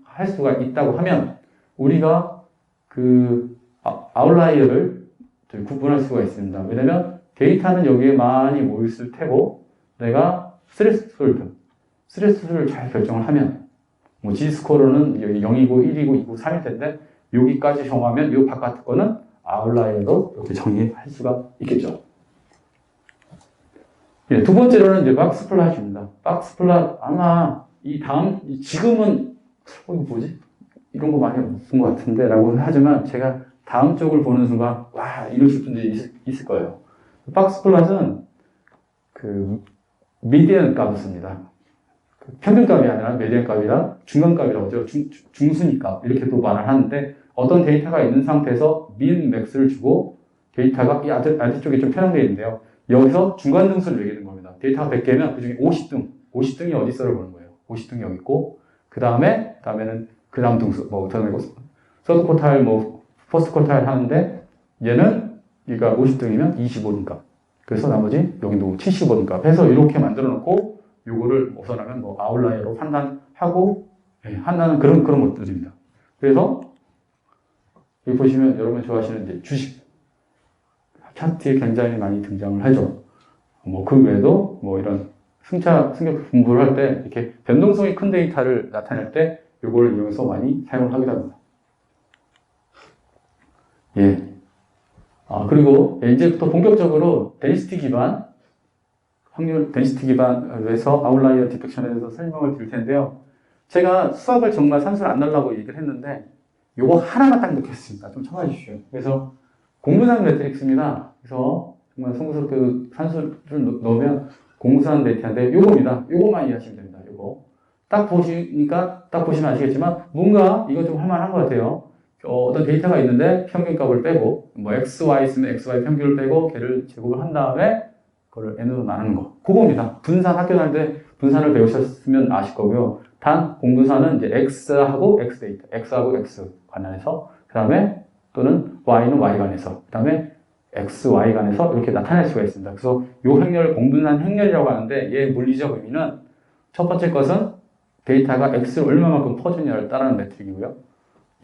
할 수가 있다고 하면 우리가 아웃라이어를 구분할 수가 있습니다. 왜냐면 데이터는 여기에 많이 모였을 테고 내가 스트레스를 잘 결정을 하면 G스코어는 여기 0이고 1이고 2고 3일 텐데 여기까지 정하면 이 바깥 거는 아웃라이어로 이렇게 정의할 수가 있겠죠. 예, 두 번째로는 이제 박스 플랫입니다. 박스 플랫 아마 지금은 이런 거 많이 본 것 같은데 라고 하지만 제가 다음 쪽을 보는 순간 이러실 분들이 있을 거예요. 박스 플랫은 미디안 값을 씁니다. 평균값이 아니라 미디안 값이라 중간값이라고 하죠. 중순위 값 이렇게 또 말을 하는데 어떤 데이터가 있는 상태에서 민 맥스를 주고 데이터가 이 아래쪽에 좀 편향되어 있는데요. 여기서 중간 등수를 매기는 겁니다. 데이터가 100개면 그 중에 50등이 어디 있어를 보는 거예요. 50등이 여기 있고 그 다음에는 그 다음 등수 서드 쿼타일 퍼스트 쿼타일 하는데 얘는 얘가 50등이면 25니까 그래서 나머지 여기도 75니까 해서 이렇게 만들어 놓고 요거를 우선하면 아웃라이어로 판단하고 한다는 그런 것들입니다. 그래서 여기 보시면 여러분 좋아하시는 이제 주식 차트에 굉장히 많이 등장을 하죠. 그 외에도 이런 승격 분포를 할 때 이렇게 변동성이 큰 데이터를 나타낼 때 요거를 이용해서 많이 사용을 하기도 합니다. 예. 그리고 이제부터 본격적으로 데니시티 기반 데니시티 기반으로 해서 아웃라이어 디텍션에 대해서 설명을 드릴 텐데요. 제가 수학을 정말 산수를 안 넣으려고 얘기를 했는데 요거 하나만 딱 넣겠습니다. 좀 참아해 주십시오. 그래서 공분산 매트릭스입니다. 그래서 정말 송구스럽게 산수를 넣으면 공분산 매트리인데 요겁니다. 요거만 이해하시면 됩니다. 요거 딱 보시면 아시겠지만 뭔가 이거 좀 할만한 것 같아요. 어떤 데이터가 있는데 평균값을 빼고 XY 있으면 XY 평균을 빼고 걔를 제곱을 한 다음에 그거를 N으로 나누는 거 그겁니다. 분산 학교 다닐 때 분산을 배우셨으면 아실 거고요. 단 공분산은 이제 X하고 X 데이터 X하고 X 관련해서 그 다음에 또는 Y는 Y 관해서 그 다음에 X, Y 관해서 이렇게 나타낼 수가 있습니다. 그래서 이 행렬을 공분산 행렬이라고 하는데 얘의 물리적 의미는 첫 번째 것은 데이터가 X를 얼마만큼 퍼주느냐를 따르는 매트릭이고요.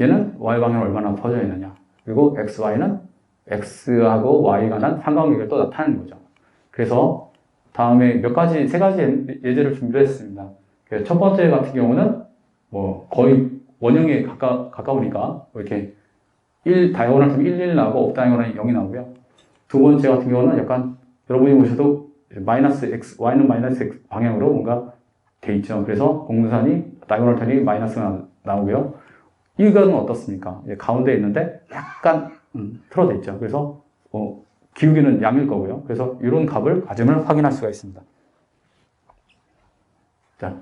얘는 Y 방향을 얼마나 퍼져 있느냐. 그리고 X, Y는 X하고 Y 관한 상관관계를 또 나타내는 거죠. 그래서 다음에 세 가지 예제를 준비했습니다. 첫 번째 같은 경우는 거의 원형에 가까우니까 이렇게 다이아고널 하면 1 나오고 업 다이아고널이 0이 나오고요. 두 번째 같은 경우는 약간 여러분이 보셔도 마이너스 X, Y는 마이너스 X 방향으로 뭔가 돼 있죠. 그래서 공분산이 다이아고널 턴이 마이너스가 나오고요. 이거는 어떻습니까? 가운데 있는데 약간 틀어져 있죠. 그래서 기울기는 양일 거고요. 그래서 이런 값을 가지면 확인할 수가 있습니다. 자,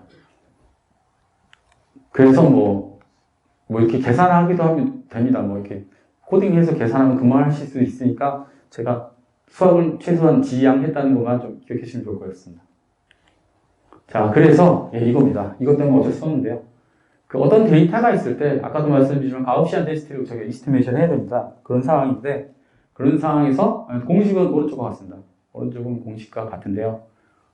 그래서 뭐 이렇게 계산하기도 하면 됩니다. 뭐 이렇게 코딩해서 계산하면 금방 하실 수 있으니까 제가 수학을 최소한 지향했다는 것만 좀 기억해 주시면 좋을 것 같습니다. 자, 그래서 이겁니다. 이것 때문에 어쩔 수 없는데요. 그 어떤 데이터가 있을 때 아까도 말씀드렸지만 가우시안 데스티로 저희가 이스티메이션 해야 됩니다. 그런 상황인데 그런 상황에서 공식은 오른쪽과 같습니다. 오른쪽은 공식과 같은데요.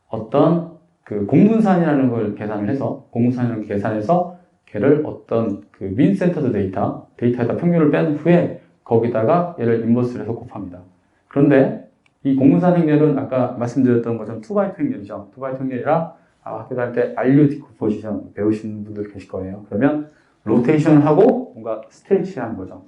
어떤 그 공분산이라는 걸 계산을 해서 공분산이라는 걸 계산해서 걔를 어떤 그 민 센터드 데이터에다 평균을 뺀 후에 거기다가 얘를 인버스를 해서 곱합니다. 그런데 이 공분산 행렬은 아까 말씀드렸던 것처럼 2바이트 행렬이죠. 2바이트 행렬이라 학교 다닐 때 RU 디코포지션 배우시는 분들 계실 거예요. 그러면 로테이션을 하고 뭔가 스트레치하는 거죠.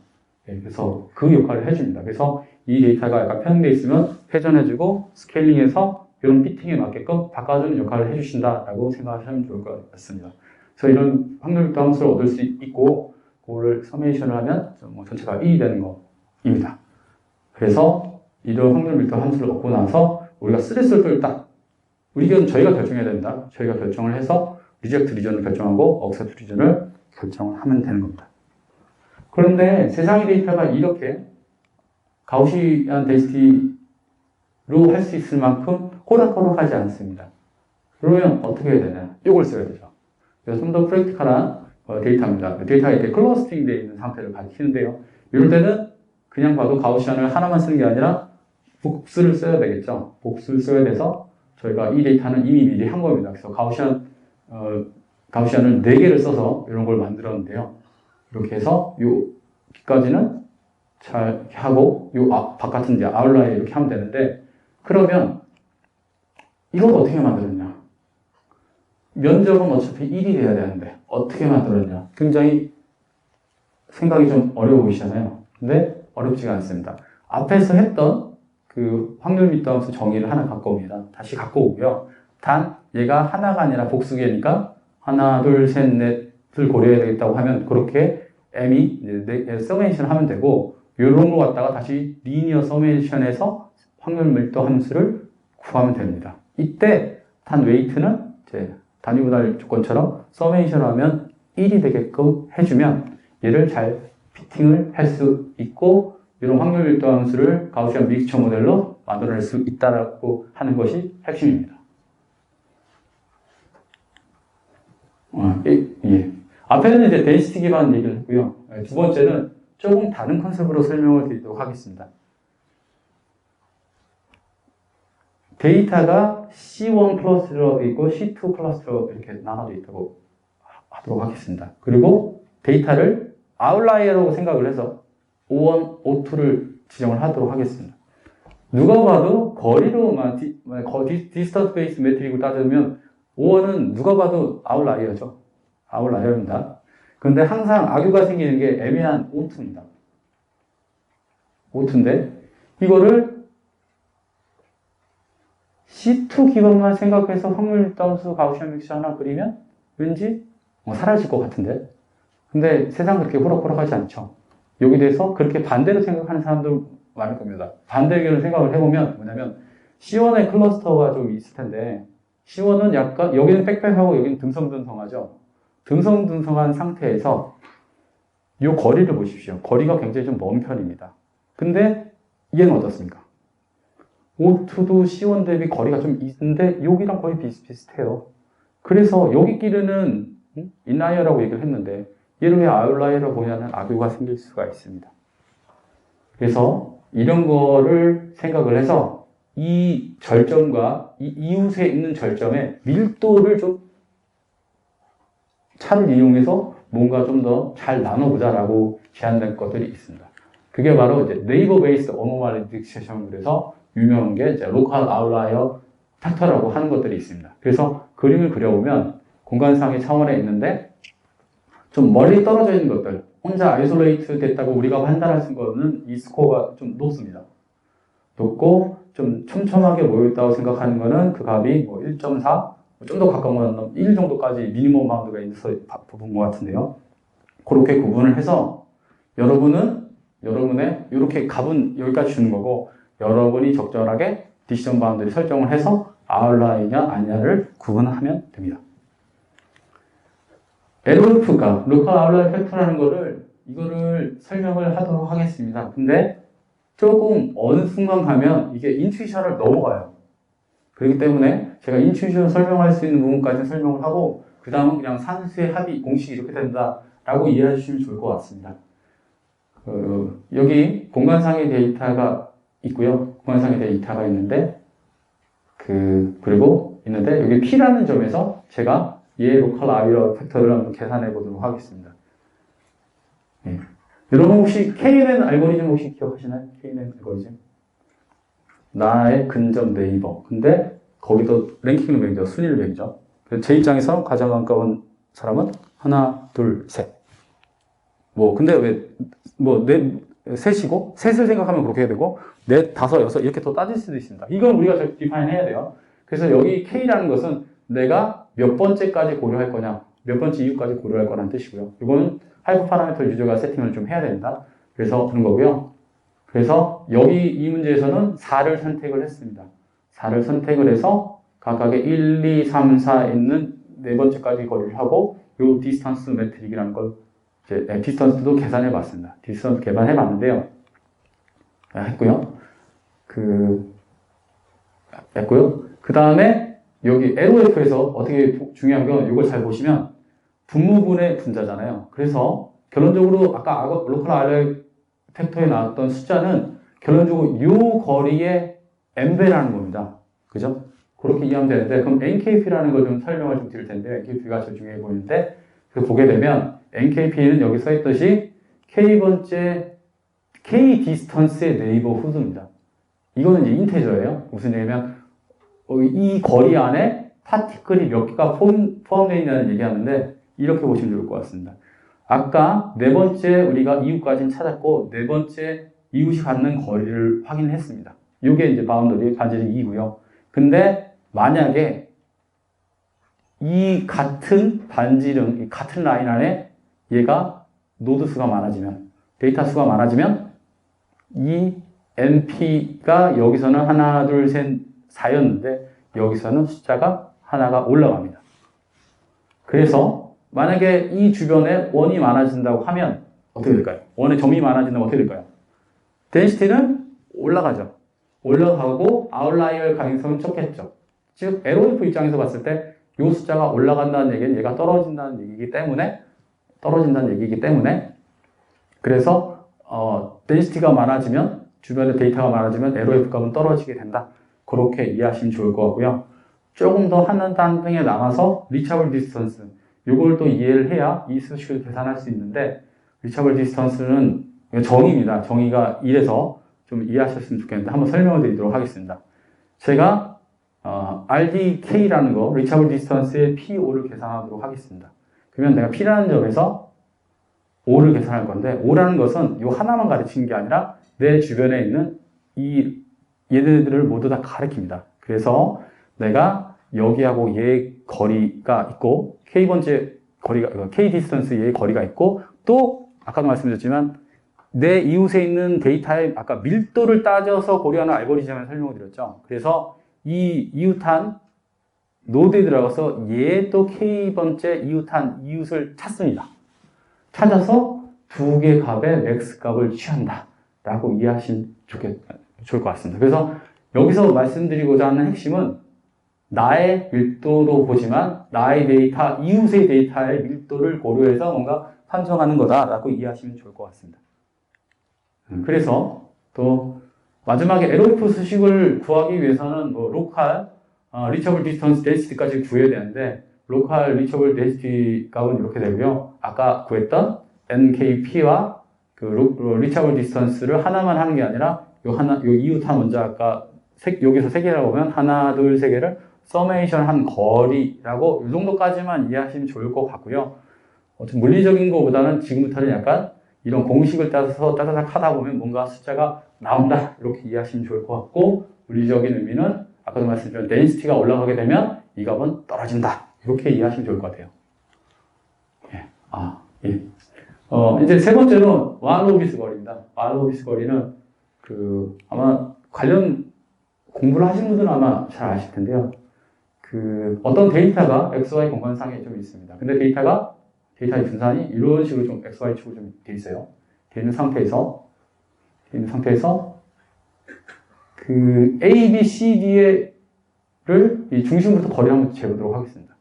그래서 그 역할을 해줍니다. 그래서 이 데이터가 약간 편향되어 있으면 회전해주고 스케일링해서 이런 피팅에 맞게끔 바꿔주는 역할을 해주신다라고 생각하시면 좋을 것 같습니다. 그래서 이런 확률도 함수를 얻을 수 있고 그거를 서메이션을 하면 뭐 전체가 1이 되는 겁니다. 그래서 이런 확률 밀도 함수를 얻고 나서 우리가 스레스를 딱 우리는 저희가 결정해야 됩니다. 저희가 결정을 해서 리젝트 리전을 결정하고 억셉트 리전을 결정을 하면 되는 겁니다. 그런데 세상의 데이터가 이렇게 가우시안 데이터로 할 수 있을 만큼 호락호락하지 않습니다. 그러면 어떻게 해야 되냐? 이걸 써야 되죠. 그래서 좀 더 프랙티컬한 데이터입니다. 데이터가 이렇게 클러스팅 되어 있는 상태를 가리키는데요. 이럴 때는 그냥 봐도 가우시안을 하나만 쓰는 게 아니라 복수를 써야 되겠죠. 복수를 써야 돼서 저희가 이 데이터는 이미 미리 한 겁니다. 그래서 가우시안을 4개를 써서 이런 걸 만들었는데요. 이렇게 해서 여기까지는 잘 하고 바깥은 이제 아웃라인 이렇게 하면 되는데 그러면 이걸 어떻게 만들었냐? 면적은 어차피 1이 돼야 되는데 어떻게 만들었냐? 굉장히 생각이 좀 어려워 보이시잖아요. 근데 어렵지가 않습니다. 앞에서 했던 그 확률 밀도함수 정의를 하나 갖고 옵니다. 다시 갖고 오고요. 단 얘가 하나가 아니라 복수계니까 하나, 둘, 셋, 넷을 고려해야 되겠다고 하면 그렇게 m이 이제 서메이션 하면 되고 이런 거 갖다가 다시 리니어 서메이션에서 확률 밀도 함수를 구하면 됩니다. 이때 단 웨이트는 이제 단위 분할 조건처럼 서메이션 하면 1이 되게끔 해주면 얘를 잘 피팅을 할 수 있고 이런 확률 밀도 함수를 가우시안 믹스처 모델로 만들어낼 수 있다라고 하는 것이 핵심입니다. 앞에는 이제 데인시티 기반 얘기를 했고요. 두 번째는 조금 다른 컨셉으로 설명을 드리도록 하겠습니다. 데이터가 C1 클러스터로 있고 C2 클러스터로 이렇게 나눠져 있다고 하도록 하겠습니다. 그리고 데이터를 아웃라이어라고 생각을 해서 O1, O2를 지정을 하도록 하겠습니다. 누가 봐도 거리로만 디스턴스 베이스 매트릭을 따지면 O1은 누가 봐도 아웃라이어죠. 아웃라이어입니다. 그런데 항상 악유가 생기는 게 애매한 O2입니다. O2인데 이거를 C2 기반만 생각해서 확률 밀도함수 가우시안 믹스 하나 그리면 왠지 사라질 것 같은데 근데 세상 그렇게 호락호락하지 않죠. 여기 대해서 그렇게 반대로 생각하는 사람들 많을 겁니다. 반대 의견을 생각을 해보면 뭐냐면 C1의 클러스터가 좀 있을 텐데 C1은 약간 여기는 빽빽하고 여기는 듬성듬성하죠. 듬성듬성한 상태에서 이 거리를 보십시오. 거리가 굉장히 좀 먼 편입니다. 근데 얘는 어떻습니까? O2도 C1 대비 거리가 좀 있는데 여기랑 거의 비슷비슷해요. 그래서 여기끼리는 인라이어라고 얘기를 했는데 얘를 왜 아웃라이어라고 보냐는 악유가 생길 수가 있습니다. 그래서 이런 거를 생각을 해서 이 절점과 이 이웃에 있는 절점의 밀도를 좀 차를 이용해서 뭔가 좀 더 잘 나눠보자라고 제안된 것들이 있습니다. 그게 바로 이제 네이버 베이스 어노멀리 딕세션 그래서 유명한 게 이제 로컬 아웃라이어 팩터라고 하는 것들이 있습니다. 그래서 그림을 그려보면 공간상의 차원에 있는데 좀 멀리 떨어져 있는 것들 혼자 아이솔레이트 됐다고 우리가 판단할 수 있는 거는 이 스코어가 좀 높습니다. 높고 좀 촘촘하게 모여있다고 생각하는 거는 그 값이 뭐 1.4, 좀 더 가까운 1 정도까지 미니멈 바운드가 있어서 본 것 같은데요. 그렇게 구분을 해서 여러분의 이렇게 값은 여기까지 주는 거고 여러분이 적절하게 디시전 바운드를 설정을 해서 아웃라이냐 아니냐를 구분하면 됩니다. LOF가 로컬 아웃라이어 팩터라는 이거를 설명을 하도록 하겠습니다. 근데 조금 어느 순간 가면 이게 인투이션을 넘어가요. 그렇기 때문에 제가 인투이션 설명할 수 있는 부분까지 설명을 하고 그 다음은 그냥 산수의 합이 공식이 이렇게 된다라고 이해해 주시면 좋을 것 같습니다. 여기 공간상의 데이터가 있고요. 공간상의 데이터가 있는데 그리고 여기 P라는 점에서 제가 얘 로컬 아웃라이어 팩터를 한번 계산해 보도록 하겠습니다. 네. 여러분 혹시 KNN 알고리즘 혹시 기억하시나요? KNN 알고리즘? 나의 근접 네이버. 근데 거기도 랭킹을 매기죠. 순위를 매기죠. 제 입장에서 가장 가까운 사람은 하나, 둘, 셋. 근데 셋이고, 셋을 생각하면 그렇게 해야 되고, 넷, 다섯, 여섯, 이렇게 더 따질 수도 있습니다. 이건 우리가 디파인 해야 돼요. 그래서 여기 K라는 것은 내가 몇 번째까지 고려할 거냐, 몇 번째 이유까지 고려할 거라는 뜻이고요. 이거는 하이퍼 파라미터 유저가 세팅을 좀 해야 된다. 그래서 그런 거고요. 그래서 여기 이 문제에서는 4를 선택을 했습니다. 4를 선택을 해서 각각의 1, 2, 3, 4에 있는 네 번째까지 거리를 하고 요 디스턴스 매트릭이라는 걸 디스턴스도 계산해 봤습니다. 디스턴스 계산해 봤는데요. 했고요. 그 다음에 여기 LOF에서 어떻게 중요한 건 이걸 잘 보시면 분모분의 분자잖아요. 그래서 결론적으로 아까 로컬 아웃라이어 팩터에 나왔던 숫자는 결론적으로 요 거리의 n배라는 겁니다. 그죠? 그렇게 이해하면 되는데 그럼 NKP라는 걸 좀 설명을 좀 드릴 텐데 NKP가 제일 중요해 보이는데 보게 되면 NKP는 여기 써 있듯이 K번째 K 디스턴스의 네이버 후드입니다. 이거는 이제 인테저예요. 무슨 얘기냐면 이 거리 안에 파티클이 몇 개가 포함되어 있다는 얘기하는데 이렇게 보시면 좋을 것 같습니다. 아까 네 번째 우리가 이웃까지는 찾았고 네 번째 이웃이 갖는 거리를 확인했습니다. 이게 이제 바운더리 반지름 2고요. 근데 만약에 이 같은 반지름, 이 같은 라인 안에 얘가 노드 수가 많아지면, 데이터 수가 많아지면 이 NP가 여기서는 하나, 둘, 셋, 4였는데 여기서는 숫자가 하나가 올라갑니다. 그래서 만약에 이 주변에 원이 많아진다고 하면 어떻게 될까요? 원의 점이 많아진다면 어떻게 될까요? 덴시티는 올라가죠. 올라가고 아웃라이어 가능성은 적겠죠. 즉 LOF 입장에서 봤을 때 이 숫자가 올라간다는 얘기는 얘가 떨어진다는 얘기이기 때문에 그래서 덴시티가 많아지면 주변에 데이터가 많아지면 LOF 값은 떨어지게 된다. 그렇게 이해하시면 좋을 것 같고요. 조금 더 한 단계 나가서 리차블 디스턴스 이걸 또 이해를 해야 이 수식을 계산할 수 있는데 리차블 디스턴스는 정의입니다. 정의가 이래서 좀 이해하셨으면 좋겠는데 한번 설명을 드리도록 하겠습니다. 제가 RDK라는 거 리차블 디스턴스의 P5를 계산하도록 하겠습니다. 그러면 내가 P라는 점에서 5를 계산할 건데 5라는 것은 이 하나만 가르치는 게 아니라 내 주변에 있는 얘네들을 모두 다 가리킵니다. 그래서 내가 여기하고 얘 거리가 있고 K번째 거리가 K 디스턴스 얘 거리가 있고 또 아까도 말씀드렸지만 내 이웃에 있는 데이터의 아까 밀도를 따져서 고려하는 알고리즘을 설명을 드렸죠. 그래서 이 이웃한 노드에 들어가서 얘 또 K번째 이웃한 이웃을 찾습니다. 찾아서 두 개 값의 맥스 값을 취한다 라고 이해하시면 좋을 것 같습니다. 그래서 여기서 말씀드리고자 하는 핵심은 나의 밀도도 보지만 나의 데이터, 이웃의 데이터의 밀도를 고려해서 뭔가 판정하는 거다라고 이해하시면 좋을 것 같습니다. 그래서 또 마지막에 LOF 수식을 구하기 위해서는 로컬 리처블 디스턴스 덴시티까지 구해야 되는데 로컬 리처블 덴시티 값은 이렇게 되고요. 아까 구했던 NKP와 리처블 디스턴스를 하나만 하는 게 아니라 요 이웃한 먼저 아까 여기서 세 개라고 보면 하나, 둘, 세 개를 서메이션 한 거리라고 이 정도까지만 이해하시면 좋을 것 같고요. 물리적인 것보다는 지금부터는 약간 이런 공식을 따라서 따다닥 하다 보면 뭔가 숫자가 나온다 이렇게 이해하시면 좋을 것 같고 물리적인 의미는 아까도 말씀드린 덴시티가 올라가게 되면 이 값은 떨어진다 이렇게 이해하시면 좋을 것 같아요. 예. 이제 세 번째로 와르오비스 거리입니다. 와르오비스 거리는 아마 관련 공부를 하신 분들은 아마 잘 아실 텐데요. 어떤 데이터가 XY 공간상에 좀 있습니다. 근데 데이터가 데이터의 분산이 이런 식으로 좀 XY축으로 좀 돼 있어요. 돼 있는 상태에서 그 A, B, C, D를 이 중심부터 거리를 한번 재보도록 하겠습니다.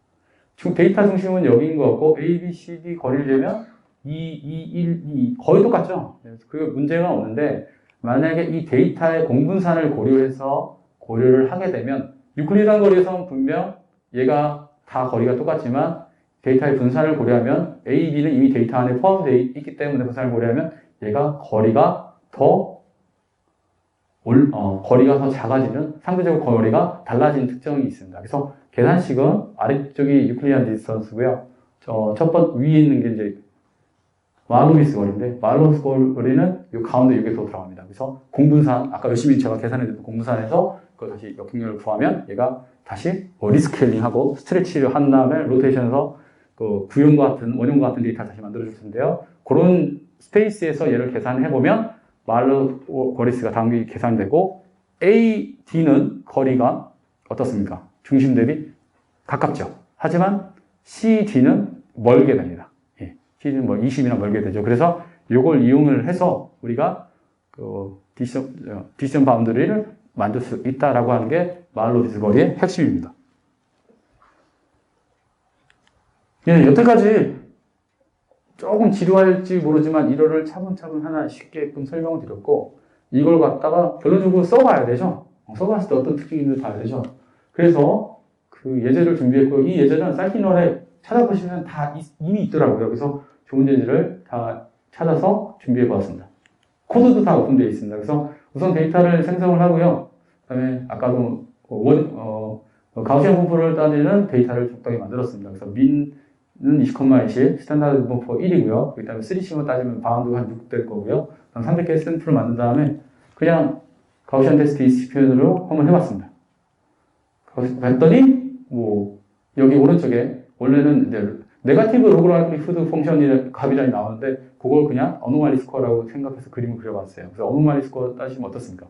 데이터 중심은 여기인 것 같고 A, B, C, D 거리를 재면 2, 1, 2 거의 똑같죠? 그 문제가 없는데 만약에 이 데이터의 공분산을 고려를 하게 되면 유클리드한 거리에서는 분명 얘가 다 거리가 똑같지만 데이터의 분산을 고려하면 A, B는 이미 데이터 안에 포함되어 있기 때문에 분산을 고려하면 얘가 거리가 더 작아지는, 상대적으로 거리가 달라지는 특징이 있습니다. 그래서 계산식은 아래쪽이 유클리디안 디스턴스고요. 첫 번째 위에 있는 게 이제 말로비스 거리인데, 말로비스 거리는 이 가운데 이게 더 들어갑니다. 그래서 공분산, 아까 열심히 제가 계산해드린 공분산에서 그걸 다시 역행렬을 구하면 얘가 다시 리스케일링하고 스트레치를 한 다음에 로테이션에서 그 구형과 같은, 원형과 같은 데이터를 다시 만들어줄 텐데요. 그런 스페이스에서 얘를 계산해보면 말로버리스가 당연히 계산되고 A, D는 거리가 어떻습니까? 중심 대비 가깝죠. 하지만 C, D는 멀게 됩니다. 예, C는 뭐 20이나 멀게 되죠. 그래서 이걸 이용을 해서 우리가 그 디시전 바운더리를 만들 수 있다라고 하는 게 말로비스 거리의 핵심입니다. 예, 여태까지 조금 지루할지 모르지만 이거를 차분차분 하나 쉽게끔 설명을 드렸고 이걸 갖다가 결론적으로 써봐야 되죠. 써봤을 때 어떤 특징이 있는지 봐야 되죠. 그래서 그 예제를 준비했고 이 예제는 사이키널에 찾아보시면 다 이미 있더라고요. 그래서 좋은 예제를 다 찾아서 준비해 보았습니다. 코드도 다 오픈되어 있습니다. 그래서 우선 데이터를 생성을 하고요. 그 다음에 아까도 가우시안 분포를 따지는 데이터를 적당히 만들었습니다. 그래서 는 20,20, 스탠다드 분포 1이고요. 그 다음에 3C만 따지면 바운드가 한 6 될 거고요. 그다음 300개의 샘플을 만든 다음에 그냥 가우시안 테스트 디스트리뷰션으로 한번 해봤습니다. 했더니 뭐 여기 오른쪽에 원래는 이제 네거티브 로그라미푸드 펑션이 값이라니 나오는데 그걸 그냥 어노말리 스코어라고 생각해서 그림을 그려봤어요. 그래서 어노말리 스코어 따지면 어떻습니까?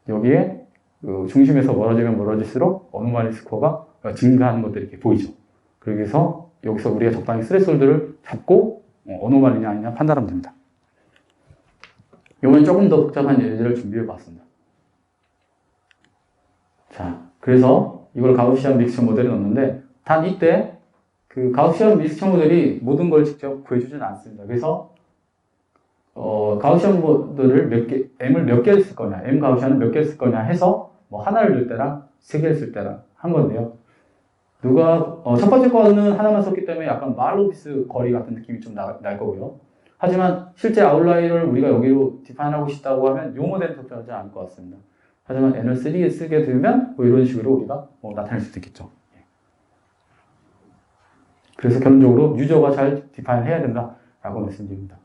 여기에 그 중심에서 멀어지면 멀어질수록 어노말리 스코어가 증가하는 것들이 이렇게 보이죠. 그래서 여기서 우리가 적당히 스레솔드를 잡고 어노말리냐 아니냐 판단하면 됩니다. 이번엔 조금 더 복잡한 예제를 준비해 봤습니다. 자, 그래서 이걸 가우시안 믹스처 모델에 넣었는데 단 이때 그 가우시안 믹스처 모델이 모든 걸 직접 구해주지는 않습니다. 그래서 가우시안 모델을 M을 몇 개를 쓸 거냐, M 가우시안을 몇 개를 쓸 거냐 해서 뭐 하나를 넣을 때랑 세 개를 쓸 때랑 한 건데요. 첫 번째 거는 하나만 썼기 때문에 약간 말로비스 거리 같은 느낌이 좀 날 거고요. 하지만 실제 아웃라이어를 우리가 여기로 디파인하고 싶다고 하면 이 모델은 적절하지 않을 것 같습니다. 하지만 N을 쓰게 되면 뭐 이런 식으로 우리가 나타낼 수도 있겠죠. 그래서 결론적으로 유저가 잘 디파인 해야 된다라고 말씀드립니다.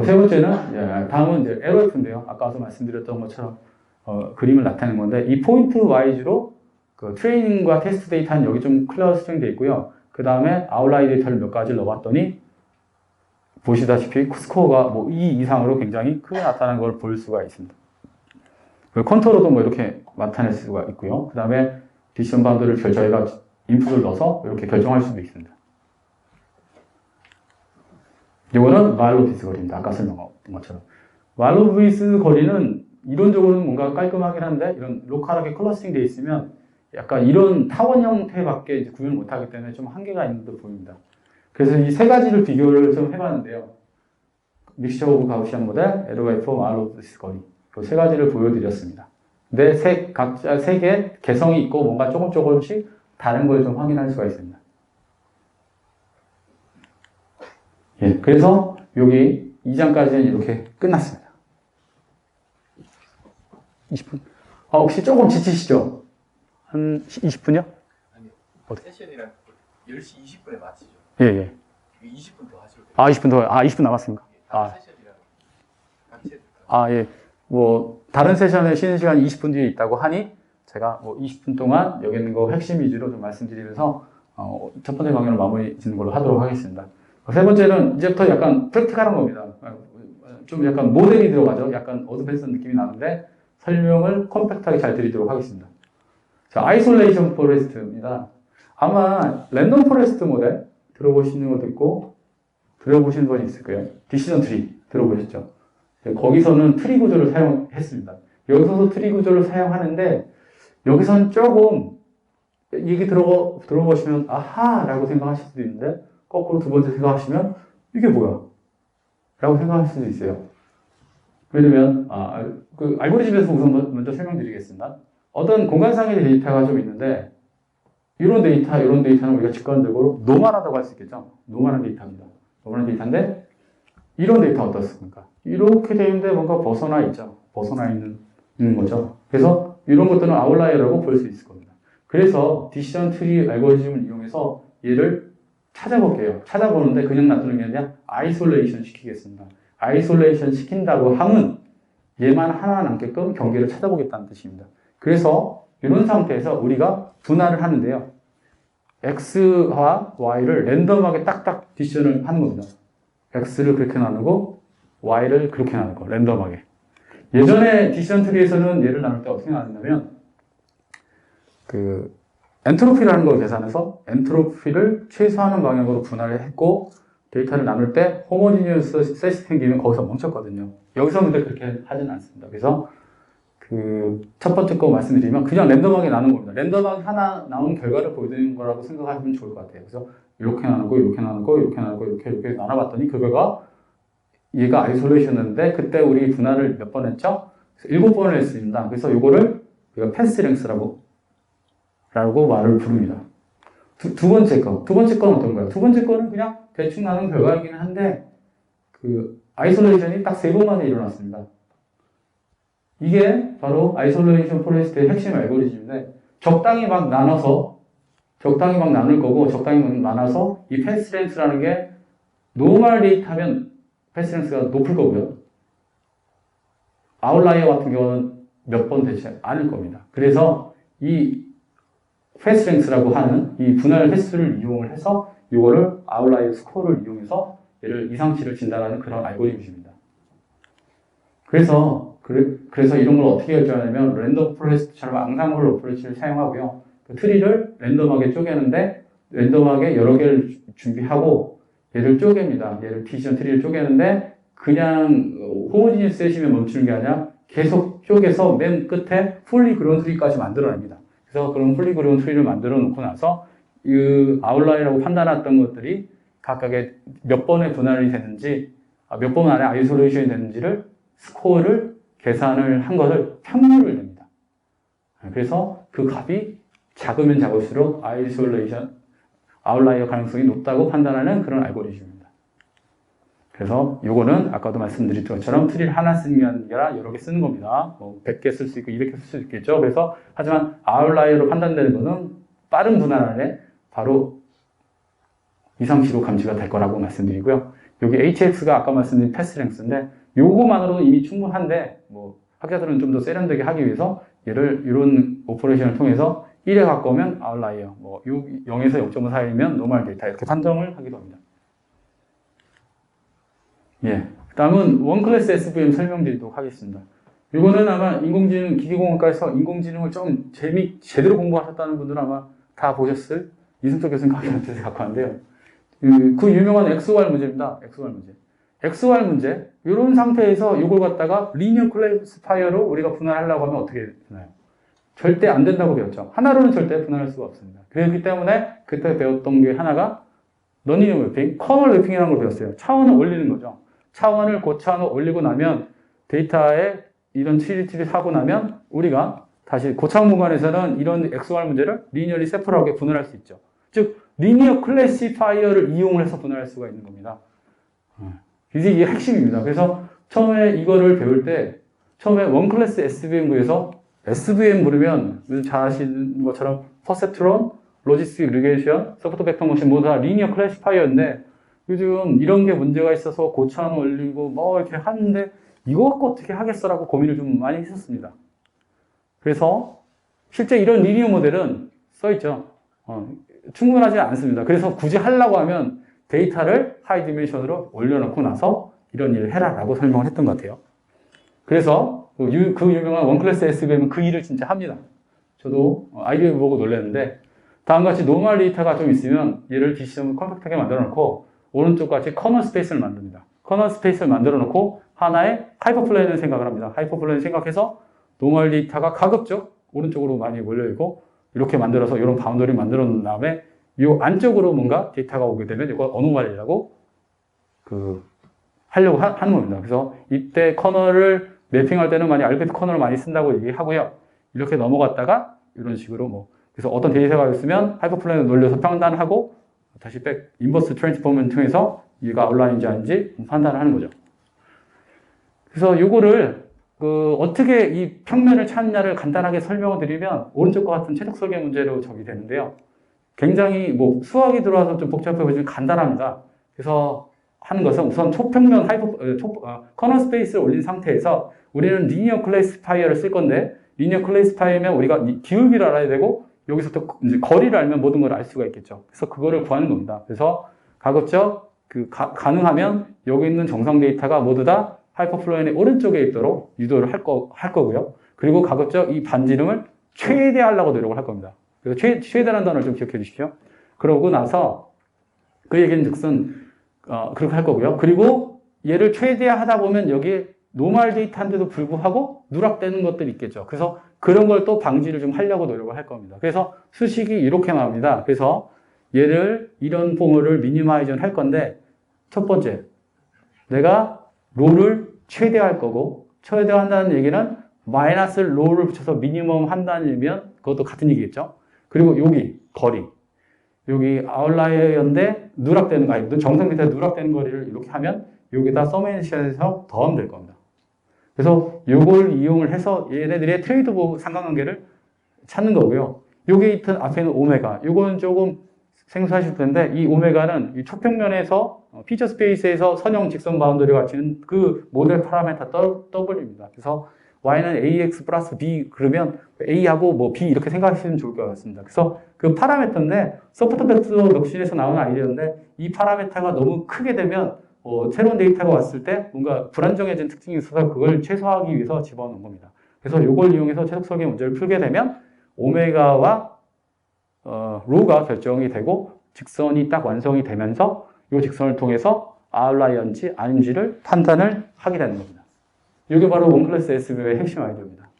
세 번째는, 다음은 이제 LOF인데요. 아까도 말씀드렸던 것처럼 그림을 나타내는 건데 이 포인트 와이즈로 그 트레이닝과 테스트 데이터는 여기 좀 클러스터링 되어 있고요. 그 다음에 아웃라이 데이터를 몇 가지를 넣어봤더니 보시다시피 스코어가 뭐 2 이상으로 굉장히 크게 나타나는 걸 볼 수가 있습니다. 컨터로도 뭐 이렇게 나타낼 수가 있고요. 그 다음에 디시전 바운드를 저희가 인풋을 넣어서 이렇게 결정할 수도 있습니다. 이거는 말로비스 거리입니다. 아까 설명한 것처럼. 말로비스 거리는 이론적으로는 뭔가 깔끔하긴 한데 이런 로컬하게 클러스팅 되어 있으면 약간 이런 타원 형태밖에 구현을 못하기 때문에 좀 한계가 있는 듯 보입니다. 그래서 이 세 가지를 비교를 좀 해봤는데요. 믹스처 오브 가우시안 모델, LOF, 말로비스 거리. 이 세 가지를 보여드렸습니다. 근데 각자 세 개 개성이 있고 뭔가 조금씩 다른 걸 좀 확인할 수가 있습니다. 예, 그래서 여기 2장까지는 이렇게 끝났습니다. 20분? 혹시 조금 지치시죠? 한 20분이요? 아니요. 세션이랑 10시 20분에 마치죠. 예. 20분 더 하셔도 돼요. 20분 더, 20분 남았습니까? 세션이랑 같이 해드릴까요? 예. 뭐, 다른 세션에 쉬는 시간이 20분 뒤에 있다고 하니, 제가 뭐 20분 동안 여기 있는 거 핵심 위주로 좀 말씀드리면서, 첫 번째 강연을 마무리 짓는 걸로 하도록 하겠습니다. 세 번째는 이제부터 약간 프랙티컬한 겁니다. 좀 약간 모델이 들어가죠. 약간 어드밴스한 느낌이 나는데, 설명을 컴팩트하게 잘 드리도록 하겠습니다. 자, 아이솔레이션 포레스트입니다. 아마 랜덤 포레스트 모델 들어보시는 것도 있고, 들어보시는 분이 있을 거예요. 디시전 트리 들어보셨죠? 거기서는 트리 구조를 사용했습니다. 여기서도 트리 구조를 사용하는데, 여기서는 조금 얘기 들어보시면 아하라고 생각하실 수도 있는데, 거꾸로 두 번째 생각하시면 이게 뭐야? 라고 생각할 수도 있어요. 왜냐면 그 알고리즘에서 우선 먼저 설명드리겠습니다. 어떤 공간상의 데이터가 좀 있는데, 이런 데이터는 우리가 직관적으로 노멀하다고 할 수 있겠죠? 노멀한 데이터입니다. 노멀한 데이터인데, 이런 데이터 어떻습니까? 이렇게 되어 있는데 뭔가 벗어나 있죠? 벗어나 있는 거죠. 그래서 이런 것들은 아웃라이어라고 볼 수 있을 겁니다. 그래서 디시전 트리 알고리즘을 이용해서 얘를 찾아볼게요. 찾아보는데 그냥 놔두는 게 아니라 아이솔레이션 시키겠습니다. 아이솔레이션 시킨다고 하면 얘만 하나 남게끔 경계를 찾아보겠다는 뜻입니다. 그래서 이런 상태에서 우리가 분할을 하는데요. X와 Y를 랜덤하게 딱딱 디시전을 하는 겁니다. X를 그렇게 나누고 Y를 그렇게 나누고 랜덤하게. 예전에 디시전 트리에서는 얘를 나눌 때 어떻게 나누냐면 그 엔트로피라는 걸 계산해서 엔트로피를 최소화하는 방향으로 분할을 했고 데이터를 나눌 때 호모지니어스 셋이 생기면 거기서 멈췄거든요. 여기서 근데 그렇게 하진 않습니다. 그래서 그 첫 번째 거 말씀드리면 그냥 랜덤하게 나눈 겁니다. 랜덤하게 하나 나온 결과를 보여드리는 거라고 생각하시면 좋을 것 같아요. 그래서 이렇게 나누고 이렇게 나누고 이렇게 나누고 이렇게 나눠봤더니 그 결과 얘가 아이솔레이션인데 그때 우리 분할을 몇 번 했죠? 7번을 했습니다. 그래서 이거를 우리가 패스랭스라고 말을 부릅니다. 두 번째 건 어떤 거예요? 두 번째 거는 그냥 대충 나눈 결과이기는 한데 그 아이솔레이션이 딱 3번만에 일어났습니다. 이게 바로 아이솔레이션 포레스트의 핵심 알고리즘인데 적당히 막 나눌 거고 적당히 막 나눠서 이 패스랭스라는 게 노멀 데이터면 패스랭스가 높을 거고요. 아웃라이어 같은 경우는 몇 번 되지 않을 겁니다. 그래서 이 패스랭스라고 하는 이 분할 횟수를 이용을 해서 이거를 아웃라이어 스코어를 이용해서 얘를 이상치를 진단하는 그런 알고리즘입니다. 그래서 이런 걸 어떻게 결정하냐면 랜덤 포레스트처럼 앙상블 어프로치를 사용하고요. 그 트리를 랜덤하게 쪼개는데 랜덤하게 여러 개를 준비하고 얘를 쪼갭니다. 얘를 디시전 트리를 쪼개는데 그냥 호모지니어스 셋이면 멈추는 게 아니라 계속 쪼개서 맨 끝에 풀리 그론 트리까지 만들어냅니다. 그래서 그런 풀리 그론 트리를 만들어 놓고 나서 이 아웃라이어라고 판단했던 것들이 각각의 몇 번의 분할이 되는지 몇 번 안에 아이솔레이션이 되는지를 스코어를 계산을 한 것을 평균을 냅니다. 그래서 그 값이 작으면 작을수록 아웃라이어 가능성이 높다고 판단하는 그런 알고리즘입니다. 그래서 요거는 아까도 말씀드린 것처럼 트리를 하나 쓰는 게 아니라 여러 개 쓰는 겁니다. 뭐 100개 쓸 수 있고 200개 쓸 수 있겠죠. 그래서 하지만 아웃라이어로 판단되는 것은 빠른 분할 안에 바로 이상치로 감지가 될 거라고 말씀드리고요. 여기 HX가 아까 말씀드린 패스랭스인데 요거만으로도 이미 충분한데 뭐 학자들은 좀 더 세련되게 하기 위해서 얘를 이런 오퍼레이션을 통해서 1에 가까우면 아웃라이어, 뭐 0에서 0.5 사이면 노멀 데이터 이렇게 판정을 하기도 합니다. 예. 다음은 원클래스 SVM 설명드리도록 하겠습니다. 이거는 아마 인공지능, 기계공학과에서 인공지능을 좀 제대로 공부하셨다는 분들은 아마 다 보셨을 이승철 교수님 강의한테서 갖고 왔는데요. 그 유명한 XOR 문제입니다. XOR 문제. 이런 상태에서 이걸 갖다가 리니어 클래시파이어로 우리가 분할하려고 하면 어떻게 되나요? 절대 안 된다고 배웠죠. 하나로는 절대 분할할 수가 없습니다. 그렇기 때문에 그때 배웠던 게 하나가 너니어 매핑, 커널 매핑이라는 걸 배웠어요. 차원을 올리는 거죠. 차원을 고차원을 올리고 나면 데이터에 이런 트리를 하고 나면 우리가 다시 고차원 공간에서는 이런 XOR 문제를 리니어리 세퍼하게 분할할 수 있죠. 즉 리니어 클래시파이어를 이용을 해서 분할할 수가 있는 겁니다. 이게 핵심입니다. 그래서 처음에 이거를 배울 때 처음에 원클래스 SVM 구에서 SVM 부르면 잘 아시는 것처럼 퍼셉트론, 로지스틱 리그레이션, 서포트 벡터 모션 모두 다 리니어 클래시파이어인데 요즘 이런 게 문제가 있어서 고차원 올리고 뭐 이렇게 하는데 이거 갖고 어떻게 하겠어라고 고민을 좀 많이 했었습니다. 그래서 실제 이런 리니어 모델은 써있죠. 충분하지 않습니다. 그래서 굳이 하려고 하면 데이터를 하이 디멘션으로 올려놓고 나서 이런 일을 해라 라고 설명을 했던 것 같아요. 그래서 그 유명한 원클래스 SVM은 그 일을 진짜 합니다. 저도 아이디어 보고 놀랐는데 다음과 같이 노멀 데이터가 좀 있으면 얘를 디시전을 컴팩트하게 만들어 놓고 오른쪽 같이 커널 스페이스를 만듭니다. 커널 스페이스를 만들어 놓고 하나의 하이퍼플레인을 생각을 합니다. 하이퍼플레인 생각해서 노멀 데이터가 가급적 오른쪽으로 많이 몰려있고 이렇게 만들어서 이런 바운더리 만들어 놓은 다음에 이 안쪽으로 뭔가 데이터가 오게 되면 이걸 어노멀리라고 하려고 하는 겁니다. 그래서 이때 커널을 매핑할 때는 많이 알고리즘 커널을 많이 쓴다고 얘기하고요. 이렇게 넘어갔다가 이런 식으로 그래서 어떤 데이터가 있으면 하이퍼플레인을 놀려서 판단하고 다시 백 인버스 트랜스포머를 통해서 얘가 아웃라인인지 아닌지 판단을 하는 거죠. 그래서 요거를 어떻게 이 평면을 찾느냐를 간단하게 설명을 드리면 오른쪽과 같은 최적 설계 문제로 적이 되는데요. 굉장히 수학이 들어와서 좀 복잡해 보이지만 간단합니다. 그래서 하는 것은 우선 초평면 커널 스페이스를 올린 상태에서 우리는 리니어 클래시파이어를 쓸 건데 리니어 클래시파이어면 우리가 기울기를 알아야 되고 여기서 또 이제 거리를 알면 모든 걸 알 수가 있겠죠. 그래서 그거를 구하는 겁니다. 그래서 가급적 가능하면 여기 있는 정상 데이터가 모두 다 하이퍼플레인의 오른쪽에 있도록 유도를 할 거고요. 그리고 가급적 이 반지름을 최대하려고 노력을 할 겁니다. 그래서 최대라는 단어를 좀 기억해 주십시오. 그러고 나서 그 얘기는 즉슨 그렇게 할 거고요. 그리고 얘를 최대화하다 보면 여기에 노멀 데이터인데도 불구하고 누락되는 것들이 있겠죠. 그래서 그런 걸 또 방지를 좀 하려고 노력을 할 겁니다. 그래서 수식이 이렇게 나옵니다. 그래서 얘를 이런 폼을 미니마이즈를 할 건데 첫 번째, 내가 롤을 최대화할 거고 최대화한다는 얘기는 마이너스 롤을 붙여서 미니멈 한다는 얘기면 그것도 같은 얘기겠죠. 그리고 여기 거리, 여기 아웃라이어인데 누락되는 거, 정상 데이터 누락되는 거리를 이렇게 하면 여기다 서메이션에서 더하면 될 겁니다. 그래서 이걸 이용을 해서 얘네들의 트레이드오프 상관관계를 찾는 거고요. 여기 있던 앞에 있는 오메가, 이거는 조금 생소하실 텐데 이 오메가는 이 초평면에서 피처 스페이스에서 선형 직선 바운더리가 갖추는 그 모델 파라미터 W입니다. 그래서 y는 ax 플러스 b 그러면 a하고 b 이렇게 생각하시면 좋을 것 같습니다. 그래서 그 파라미터인데 소프트 벡터 럭신에서 나오는 아이디어인데 이 파라미터가 너무 크게 되면 새로운 데이터가 왔을 때 뭔가 불안정해진 특징이 있어서 그걸 최소화하기 위해서 집어넣은 겁니다. 그래서 이걸 이용해서 최적 설계 문제를 풀게 되면 오메가와 로가 결정이 되고 직선이 딱 완성이 되면서 이 직선을 통해서 아웃라이어인지 아닌지를 판단을 하게 되는 겁니다. 이게 바로 원클래스 SVD의 핵심 아이디어입니다.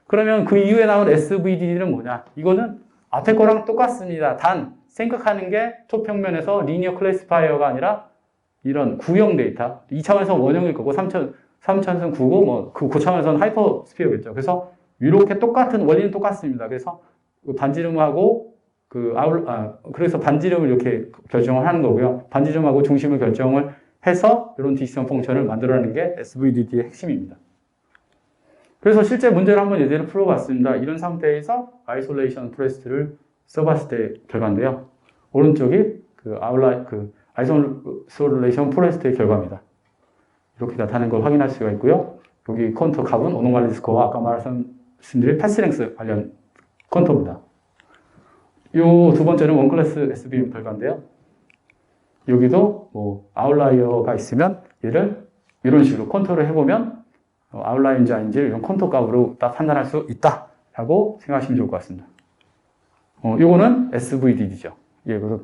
그러면 그 이후에 나온 SVD는 뭐냐? 이거는 앞에 거랑 똑같습니다. 단 생각하는 게 초평면에서 리니어 클래시파이어가 아니라 이런 구형 데이터, 2차원에서 원형일 거고 3차원에서는 구고 그 고차원에서는 하이퍼 스피어겠죠. 그래서 이렇게 똑같은 원리는 똑같습니다. 그래서 반지름하고 그래서 반지름을 이렇게 결정을 하는 거고요. 반지름하고 중심을 결정을 해서 이런 디시전 펑션을 만들어내는 게 SVDD의 핵심입니다. 그래서 실제 문제를 한번 예제를 풀어봤습니다. 이런 상태에서 아이솔레이션 프레스트를 써봤을 때 결과인데요. 오른쪽이 아이솔레이션 프레스트의 결과입니다. 이렇게 나타나는 걸 확인할 수가 있고요. 여기 컨터 값은 오노말리 스코어와 아까 말씀드린 패스랭스 관련 컨터입니다. 이 두 번째는 원클래스 SVM 결과인데요. 여기도 아웃라이어가 있으면 얘를 이런 식으로 컨트롤을 해보면 아웃라이어인지 아닌지 이런 컨트롤 값으로 딱 판단할 수 있다라고 생각하시면 좋을 것 같습니다. 이거는 SVDD죠. 예, 그래서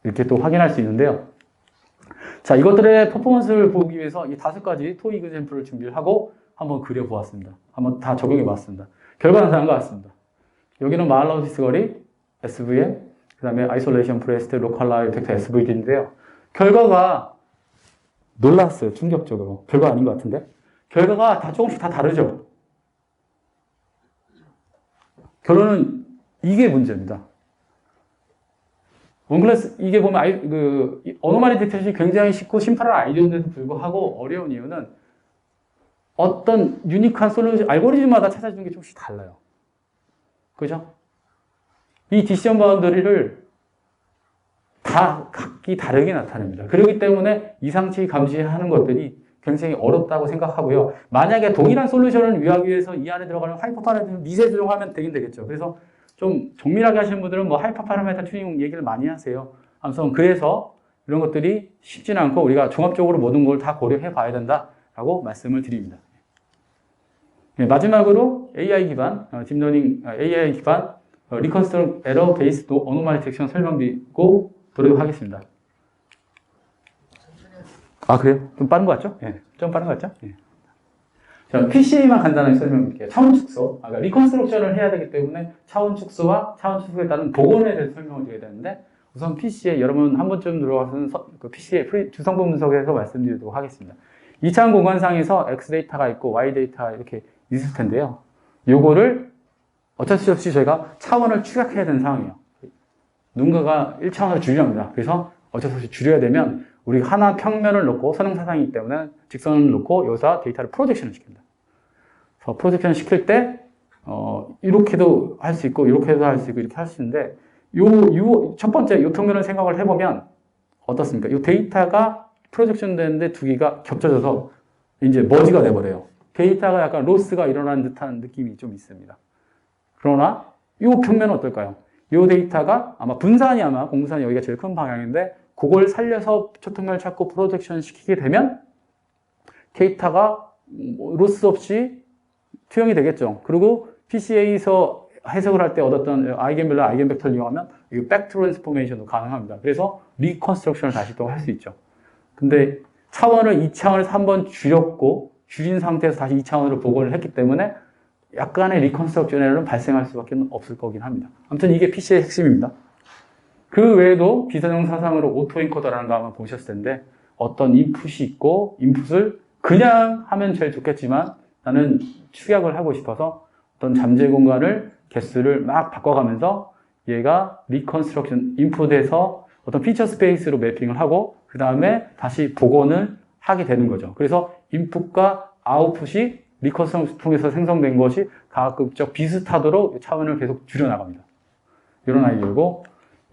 이렇게 또 확인할 수 있는데요. 자, 이것들의 퍼포먼스를 보기 위해서 이 5가지 토익 샘플을 준비를 하고 한번 그려보았습니다. 한번 다 적용해 보았습니다. 결과는 다른 것 같습니다. 여기는 마할라우디스 거리, SVM, 그 다음에 아이솔레이션 프레스트, 로컬라이 벡터 SVD인데요. 결과가 놀랐어요. 충격적으로. 별거 아닌 것 같은데. 결과가 다 조금씩 다 다르죠. 결론은 이게 문제입니다. 원클래스, 이게 보면 어노말리 디텍션이 굉장히 쉽고 심플한 아이디어인데도 불구하고 어려운 이유는 어떤 유니크한 솔루션, 알고리즘마다 찾아주는 게 조금씩 달라요. 그죠? 이 디시전 바운더리를 다 각기 다르게 나타냅니다. 그렇기 때문에 이상치 감지하는 것들이 굉장히 어렵다고 생각하고요. 만약에 동일한 솔루션을 위하기 위해서 이 안에 들어가는 하이퍼 파라미터 미세 조정하면 되긴 되겠죠. 그래서 좀 정밀하게 하시는 분들은 하이퍼 파라미터 튜닝 얘기를 많이 하세요. 아무튼 그래서 이런 것들이 쉽지는 않고 우리가 종합적으로 모든 걸 다 고려해 봐야 된다라고 말씀을 드립니다. 네, 마지막으로 AI 기반, 딥러닝 AI 기반 리컨스트럭 에러 베이스 어노말리 딕션 설명드리고 도록 하겠습니다. 아, 그래요? 좀 빠른 것 같죠? 예. 좀 빠른 것 같죠? 예. 자, PCA만 간단하게 설명드릴게요. 차원 축소. 그러니까 리컨스트럭션을 해야 되기 때문에 차원 축소와 차원 축소에 따른 복원에 대해서 설명을 드려야 되는데, 우선 PCA, 여러분 한 번쯤 들어가서는 그 PCA 주성분 분석에서 말씀드리도록 하겠습니다. 2차원 공간상에서 X 데이터가 있고 Y 데이터가 이렇게 있을 텐데요. 요거를 어쩔 수 없이 저희가 차원을 축약해야 되는 상황이에요. 누군가가 1차원으로 줄이랍니다. 그래서 어쩔 수 없이 줄여야 되면 우리가 하나 평면을 놓고 선행사상이기 때문에 직선을 놓고 여기서 데이터를 프로젝션을 시킵니다. 그래서 프로젝션을 시킬 때 이렇게도 할 수 있고 이렇게도 할 수 있고 이렇게 할 수 있는데 첫 번째 요 평면을 생각을 해보면 어떻습니까? 이 데이터가 프로젝션 되는데 두 개가 겹쳐져서 이제 머지가 돼버려요. 데이터가 약간 로스가 일어나는 듯한 느낌이 좀 있습니다. 그러나 이 평면은 어떨까요? 이 데이터가 아마 분산이 아마 공분산이 여기가 제일 큰 방향인데 그걸 살려서 초평면을 찾고 프로젝션 시키게 되면 데이터가 로스 없이 투영이 되겠죠. 그리고 PCA에서 해석을 할 때 얻었던 아이겐밸류, 아이겐벡터를 이용하면 이 백 트랜스포메이션도 가능합니다. 그래서 리컨스트럭션을 다시 또 할 수 있죠. 근데 차원을 2차원에서 한번 줄였고 줄인 상태에서 다시 2차원으로 복원을 했기 때문에 약간의 리컨스트럭션 에러는 발생할 수밖에 없을 거긴 합니다. 아무튼 이게 PC의 핵심입니다. 그 외에도 비선형 사상으로 오토인코더라는 거 한번 보셨을 텐데 어떤 인풋이 있고 인풋을 그냥 하면 제일 좋겠지만 나는 축약을 하고 싶어서 어떤 잠재 공간을 개수를 막 바꿔가면서 얘가 리컨스트럭션 인풋에서 어떤 피처 스페이스로 매핑을 하고 그 다음에 다시 복원을 하게 되는 거죠. 그래서 인풋과 아웃풋이 리컨스트럭션을 통해서 생성된 것이 가급적 비슷하도록 차원을 계속 줄여나갑니다. 이런 아이디어고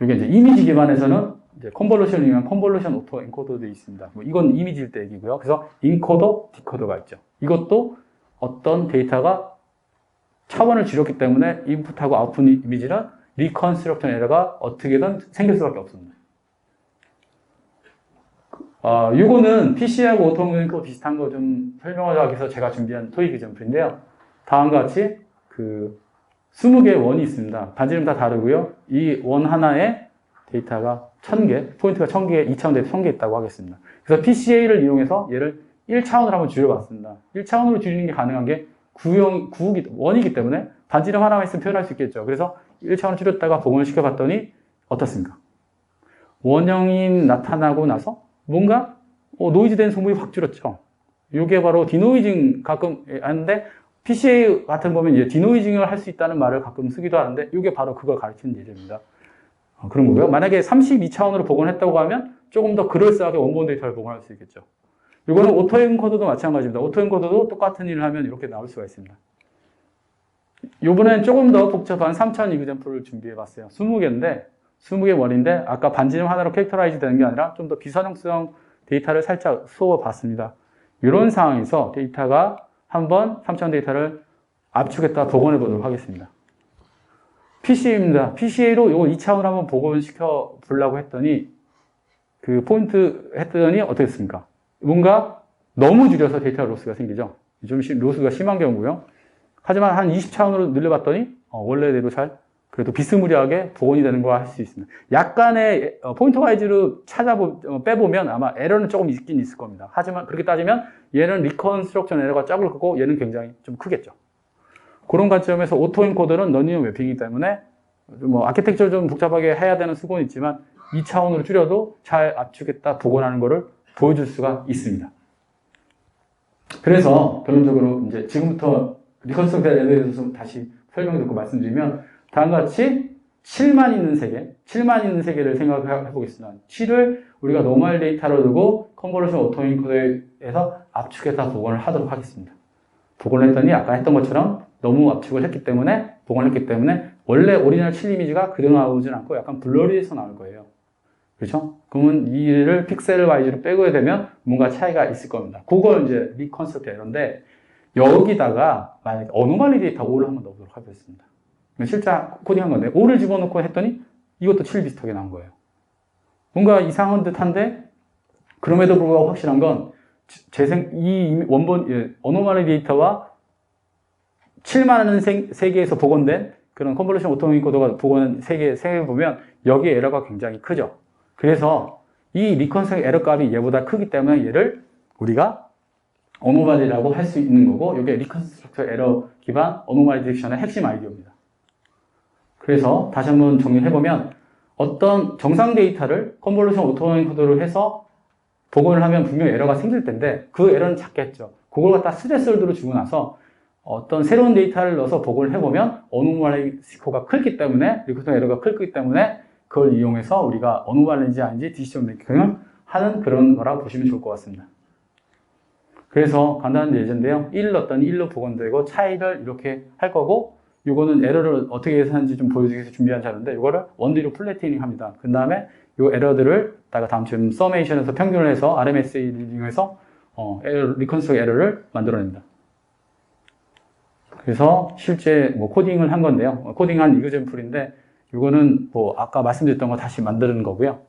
이게 이제 이미지 기반에서는 이제 컨볼루션을 이용한 컨볼루션 오토 엔코더도 있습니다. 이건 이미지일 때 얘기고요. 그래서 인코더, 디코더가 있죠. 이것도 어떤 데이터가 차원을 줄였기 때문에 인풋하고 아웃풋 이미지는 리컨스트럭션 에러가 어떻게든 생길 수밖에 없습니다. 이거는 PC하고 오토인코더 비슷한 거 좀 설명하기 위해서 제가 준비한 토익 example인데요. 다음과 같이 20개의 원이 있습니다. 반지름 다 다르고요. 이 원 하나에 데이터가 1000개, 포인트가 1000개, 2차원 데이터 1000개 있다고 하겠습니다. 그래서 PCA를 이용해서 얘를 1차원으로 한번 줄여봤습니다. 1차원으로 줄이는 게 가능한 게 원이기 때문에 반지름 하나만 있으면 표현할 수 있겠죠. 그래서 1차원을 줄였다가 복원을 시켜봤더니 어떻습니까? 원형이 나타나고 나서 뭔가 노이즈된 소음이 확 줄었죠. 이게 바로 디노이징 가끔 하는데 PCA 같은 거 보면 이제 디노이징을 할 수 있다는 말을 가끔 쓰기도 하는데 이게 바로 그걸 가르치는 예제입니다. 그런 거고요. 만약에 32차원으로 복원했다고 하면 조금 더 그럴싸하게 원본 데이터를 복원할 수 있겠죠. 이거는 오토엔코더도 마찬가지입니다. 오토엔코더도 똑같은 일을 하면 이렇게 나올 수가 있습니다. 이번엔 조금 더 복잡한 3차원 이그젠플을 준비해봤어요. 20개인데 20개 원인데 아까 반지름 하나로 캐릭터라이즈 되는 게 아니라 좀 더 비선형성 데이터를 살짝 쏘아봤습니다. 이런 상황에서 데이터가 한번 3차원 데이터를 압축했다 복원해 보도록 하겠습니다. PCA입니다. PCA로 이거 2차원으로 한번 복원시켜 보려고 했더니 그 포인트 했더니 어떻게 됐습니까? 뭔가 너무 줄여서 데이터 로스가 생기죠. 좀 로스가 심한 경우고요. 하지만 한 20차원으로 늘려봤더니 원래대로 잘 그래도 비스무리하게 복원이 되는 거 할 수 있습니다. 약간의 포인트 와이즈로 빼보면 아마 에러는 조금 있긴 있을 겁니다. 하지만 그렇게 따지면 얘는 리컨스트럭션 에러가 작을 거고 얘는 굉장히 좀 크겠죠. 그런 관점에서 오토엔코더는 너니어 매핑이기 때문에 아키텍처를 좀 복잡하게 해야 되는 수고는 있지만 2차원으로 줄여도 잘 압축했다 복원하는 거를 보여줄 수가 있습니다. 그래서 결론적으로 이제 지금부터 리컨스트럭션 에러에 대해서 다시 설명드리고 말씀드리면 다음과 같이 7만 있는 세계, 7만 있는 세계를 생각해 보겠습니다. 7을 우리가 노멀 데이터로 두고 컨볼루션 오토엔코더에서 압축해서 복원을 하도록 하겠습니다. 복원을 했더니 아까 했던 것처럼 너무 압축을 했기 때문에 복원을 했기 때문에 원래 오리지널 7 이미지가 그대로 나오진 않고 약간 블러리해서 나올 거예요. 그렇죠? 그러면 이를 픽셀 와이즈로 빼고야 되면 뭔가 차이가 있을 겁니다. 그걸 이제 리컨스트럭트 에러인데 여기다가 만약에 어노말리 데이터 5를 한번 넣어보도록 하겠습니다. 실제 코딩한 건데 5를 집어넣고 했더니 이것도 7 비슷하게 나온 거예요. 뭔가 이상한 듯한데 그럼에도 불구하고 확실한 건 이 원본 어노말리 데이터와 7만원 세계에서 복원된 그런 컨볼루션 오토인코더가 복원 세 개 보면 여기 에러가 굉장히 크죠. 그래서 이 리컨스트럭션 에러 값이 얘보다 크기 때문에 얘를 우리가 어노말리라고 할 수 있는 거고, 이게 리컨스트럭션 에러 기반 어노말리 디텍션의 핵심 아이디어입니다. 그래서 다시 한번 정리를 해보면, 어떤 정상 데이터를 컨볼루션 오토인코더로 해서 복원을 하면 분명히 에러가 생길 텐데, 그 에러는 작겠죠. 그걸 갖다 스레스홀드로 주고 나서 어떤 새로운 데이터를 넣어서 복원을 해보면 어노말리 스코어가 크기 때문에, 리컨스트럭션 에러가 크기 때문에 그걸 이용해서 우리가 어노말리인지 아닌지 디시전 메이킹을 하는 그런 거라고 보시면 좋을 것 같습니다. 그래서 간단한 예제인데요. 1 넣었더니 1로 복원되고 차이를 이렇게 할 거고, 이거는 에러를 어떻게 계산하는지 좀 보여주기 위해서 준비한 자료인데, 이거를 원디로 플래티닝 합니다. 그 다음에 이 에러들을 다음 주에 서메이션에서 평균을 해서 RMS를 이용해서 리컨스트럭션 에러를 만들어냅니다. 그래서 실제 코딩을 한 건데요. 코딩한 이그젠플인데, 이거는 아까 말씀드렸던 거 다시 만드는 거고요.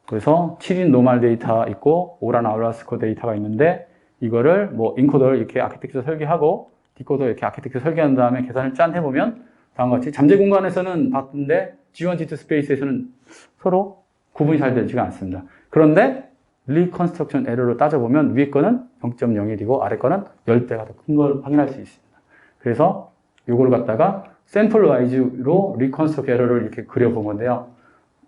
그래서 7인 노멀 데이터 있고 5란 아울라스코 데이터가 있는데, 이거를 인코더를 이렇게 아키텍처 설계하고 디코더 이렇게 아키텍처 설계한 다음에 계산을 짠 해보면 다음과 같이 잠재 공간에서는 같은데 G1, G2 스페이스에서는 서로 구분이 잘 되지가 않습니다. 그런데 리컨스트럭션 에러로 따져보면 위에 거는 0.01이고 아래 거는 10배가 더 큰 걸 확인할 수 있습니다. 그래서 이걸 갖다가 샘플 와이즈로 리컨스트럭션 에러를 이렇게 그려본 건데요.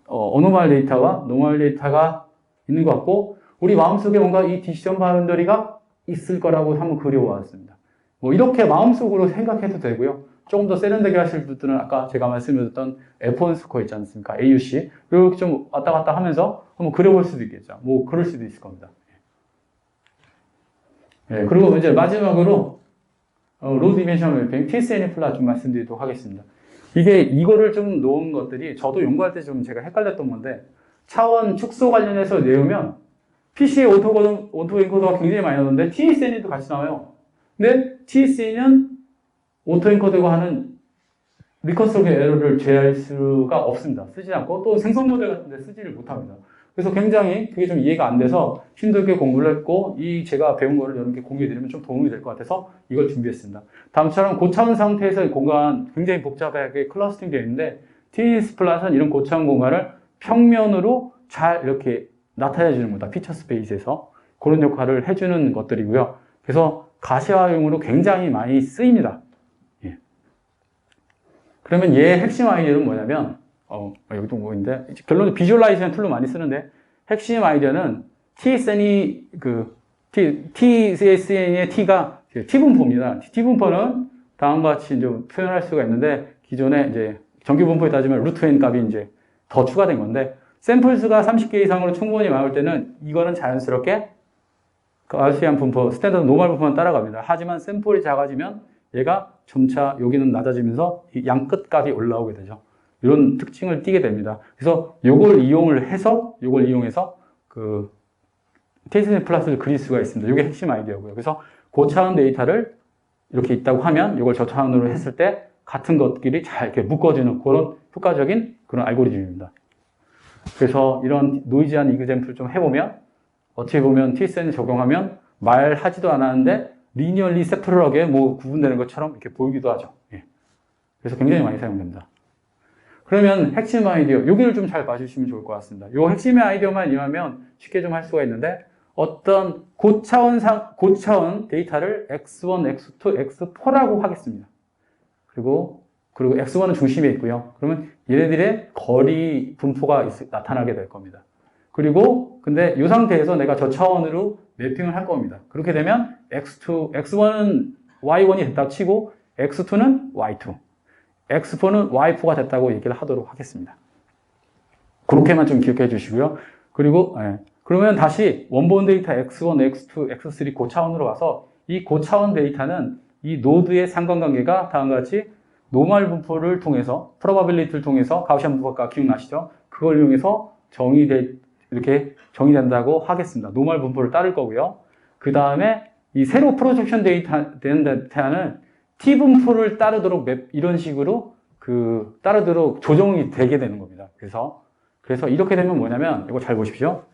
어노멀 데이터와 노멀 데이터가 있는 것 같고, 우리 마음속에 뭔가 이 디시전 바운더리가 있을 거라고 한번 그려왔습니다. 이렇게 마음속으로 생각해도 되고요. 조금 더 세련되게 하실 분들은 아까 제가 말씀드렸던 F1 스코어 있지 않습니까? AUC. 이렇게 좀 왔다 갔다 하면서 한번 그려볼 수도 있겠죠. 그럴 수도 있을 겁니다. 예, 그리고 이제 마지막으로, 로우 디멘셔널 매핑, TSNE 플랫 좀 말씀드리도록 하겠습니다. 이거를 좀 놓은 것들이 저도 연구할 때 좀 제가 헷갈렸던 건데, 차원 축소 관련해서 내우면 PC의 오토엔코더가 굉장히 많이 나오는데 TSNE도 같이 나와요. 근데 TSNE는 오토엔코더가 하는 리컨스트럭션 에러를 제어할 수가 없습니다. 쓰지 않고 또 생성 모델 같은 데 쓰지를 못합니다. 그래서 굉장히 그게 좀 이해가 안 돼서 힘들게 공부를 했고, 제가 배운 거를 여러분께 공유해드리면 좀 도움이 될 것 같아서 이걸 준비했습니다. 다음처럼 고차원 상태에서의 공간 굉장히 복잡하게 클러스팅 되어 있는데, TS 플랫은 이런 고차원 공간을 평면으로 잘 이렇게 나타내 주는 겁니다. 피처 스페이스에서. 그런 역할을 해주는 것들이고요. 그래서 가시화용으로 굉장히 많이 쓰입니다. 예. 그러면 얘의 핵심 아이디어는 뭐냐면, 여기도 뭐인데, 결론은 비주얼라이제이션 툴로 많이 쓰는데, 핵심 아이디어는 TSNE, TSNE의 T가 T분포입니다. T분포는 다음과 같이 이제 표현할 수가 있는데, 기존에 이제 정규분포에 따지면 루트 N 값이 이제 더 추가된 건데, 샘플 수가 30개 이상으로 충분히 나올 때는 이거는 자연스럽게 가우시안 분포, 스탠더드 노멀 분포만 따라갑니다. 하지만 샘플이 작아지면 얘가 점차 여기는 낮아지면서 이 양 끝 값이 올라오게 되죠. 이런 특징을 띠게 됩니다. 그래서 요걸 이용해서 TSNE 플러스를 그릴 수가 있습니다. 이게 핵심 아이디어고요. 그래서 고차원 데이터를 이렇게 있다고 하면 이걸 저차원으로 했을 때 같은 것끼리 잘 이렇게 묶어주는 그런 효과적인 그런 알고리즘입니다. 그래서 이런 노이즈한 이그젠플을 좀 해보면, 어떻게 보면 TSN에 적용하면 말하지도 않았는데 리니얼리 세퍼럴하게 구분되는 것처럼 이렇게 보이기도 하죠. 예. 그래서 굉장히 많이 사용됩니다. 그러면 핵심 아이디어, 여기를 좀 잘 봐주시면 좋을 것 같습니다. 이 핵심의 아이디어만 이해하면 쉽게 좀 할 수가 있는데, 어떤 고차원 데이터를 X1, X2, X4라고 하겠습니다. 그리고 X1은 중심에 있고요. 그러면 얘네들의 거리 분포가 나타나게 될 겁니다. 그리고 근데 이 상태에서 내가 저차원으로 매핑을 할 겁니다. 그렇게 되면 X1은 Y1이 됐다고 치고 X2는 Y2, X4는 Y4가 됐다고 얘기를 하도록 하겠습니다. 그렇게만 좀 기억해 주시고요. 그리고 그러면 다시 원본 데이터 X1, X2, X3 고차원으로 가서 이 고차원 데이터는 이 노드의 상관관계가 다음과 같이 노멀 분포를 통해서, 프로바빌리티를 통해서, 가우시안 분포가 기억나시죠? 그걸 이용해서 이렇게 정의된다고 하겠습니다. 노멀 분포를 따를 거고요. 그 다음에 이 새로 프로젝션 되는 데이터는 T 분포를 따르도록 이런 식으로 따르도록 조정이 되게 되는 겁니다. 그래서 이렇게 되면 뭐냐면, 이거 잘 보십시오.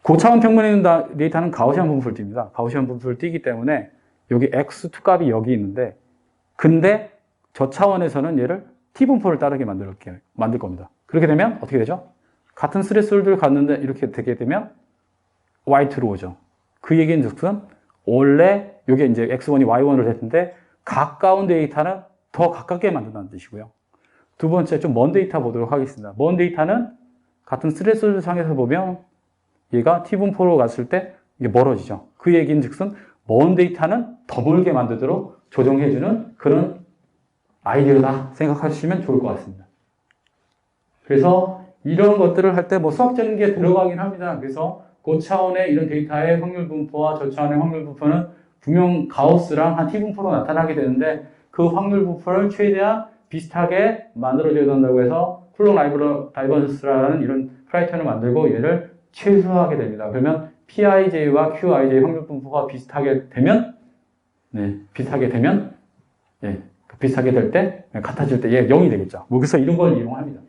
고차원 평면에 있는 데이터는 가우시안 분포를 띱니다. 가우시안 분포를 띄기 때문에 여기 X2 값이 여기 있는데, 근데 저 차원에서는 얘를 T분포를 따르게 만들 겁니다. 그렇게 되면 어떻게 되죠? 같은 스레스홀드를 갔는데 이렇게 되게 되면 Y2로 오죠. 그 얘기는 즉슨 원래 이게 이제 X1이 Y1을 했는데 가까운 데이터는 더 가깝게 만든다는 뜻이고요. 두 번째 좀 먼 데이터 보도록 하겠습니다. 먼 데이터는 같은 스레스홀드 상에서 보면 얘가 T분포로 갔을 때 이게 멀어지죠. 그 얘기는 즉슨 먼 데이터는 더 멀게 만들도록 조정해주는 그런 아이디어다 생각하시면 좋을 것 같습니다. 그래서 이런 것들을 할 때 뭐 수학적인 게 들어가긴 합니다. 그래서 고차원의 이런 데이터의 확률 분포와 저차원의 확률 분포는 분명 가우스랑 한 T분포로 나타나게 되는데 그 확률 분포를 최대한 비슷하게 만들어줘야 된다고 해서 쿨롱 다이버전스라는 이런 크라이테리언을 만들고 얘를 최소화하게 됩니다. 그러면 PIJ와 QIJ 확률 분포가 비슷하게 되면 비슷하게 될 때, 같아질 때 얘가 0이 되겠죠. 뭐 그래서 이런 걸 이용합니다.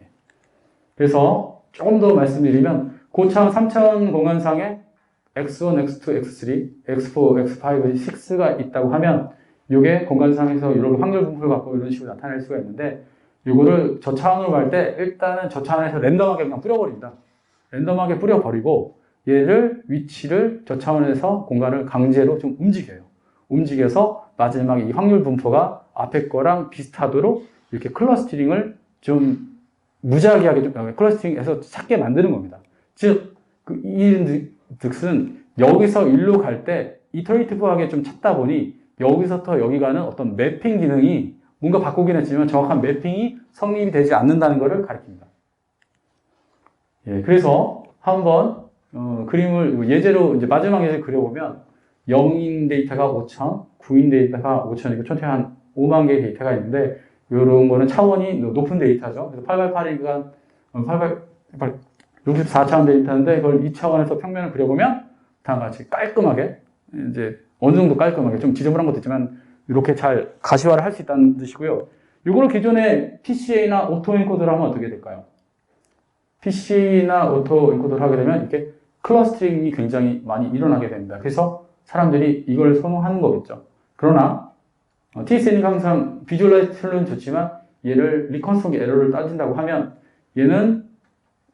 그래서 조금 더 말씀드리면 고차원 3차원 공간상에 X1, X2, X3, X4, X5, 6가 있다고 하면 이게 공간상에서 이런 확률 분포를 갖고 이런 식으로 나타낼 수가 있는데 이거를 저차원으로 갈 때 일단은 저차원에서 랜덤하게 그냥 뿌려버립니다. 랜덤하게 뿌려버리고 얘를 위치를 저차원에서 공간을 강제로 좀 움직여서 마지막에 이 확률 분포가 앞에 거랑 비슷하도록 이렇게 클러스터링을 좀 무작위하게 좀 클러스터링해서 찾게 만드는 겁니다. 즉, 이 득은 여기서 일로 갈 때 이터레이티브하게 좀 찾다 보니 여기서부터 여기 가는 어떤 매핑 기능이 뭔가 바꾸긴 했지만 정확한 매핑이 성립이 되지 않는다는 것을 가리킵니다. 예, 그래서 한번 그림을 예제로 이제 마지막 예제 그려보면 0인 데이터가 5,000, 9인 데이터가 5,000이고 전체 한 5만 개의 데이터가 있는데 이런 거는 차원이 높은 데이터죠. 그래서 888이니까 64차원 데이터인데 이걸 2차원에서 평면을 그려보면 다음과 같이 깔끔하게 이제 어느 정도 깔끔하게 좀 지저분한 것도 있지만 이렇게 잘 가시화를 할 수 있다는 뜻이고요. 이거를 기존에 PCA나 오토 엔코더를 하면 어떻게 될까요? PCA나 오토 엔코더를 하게 되면 이렇게 클러스터링이 굉장히 많이 일어나게 됩니다. 그래서 사람들이 이걸 선호하는 거겠죠. 그러나 TSN이 항상 비주얼라이제이션은 좋지만 얘를 리컨스트럭 에러를 따진다고 하면 얘는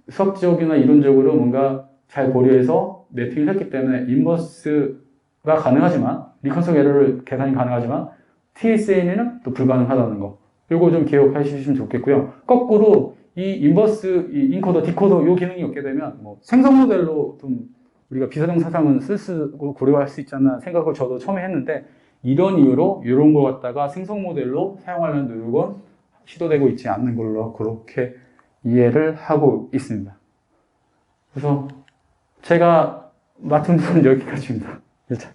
수학적이나 이론적으로 뭔가 잘 고려해서 매핑을 했기 때문에 인버스가 가능하지만 리컨스트럭 에러를 계산이 가능하지만 TSN에는 또 불가능하다는 거. 이거 좀 기억하시면 좋겠고요. 거꾸로 이 인버스, 이 인코더, 디코더 이 기능이 없게 되면 뭐 생성 모델로 좀 우리가 비사정사상은 쓰고 고려할 수 있잖아 생각을 저도 처음에 했는데 이런 이유로 이런 걸 갖다가 생성 모델로 사용하려는 노력은 시도되고 있지 않는 걸로 그렇게 이해를 하고 있습니다. 그래서 제가 맡은 부분 여기까지입니다. 일단.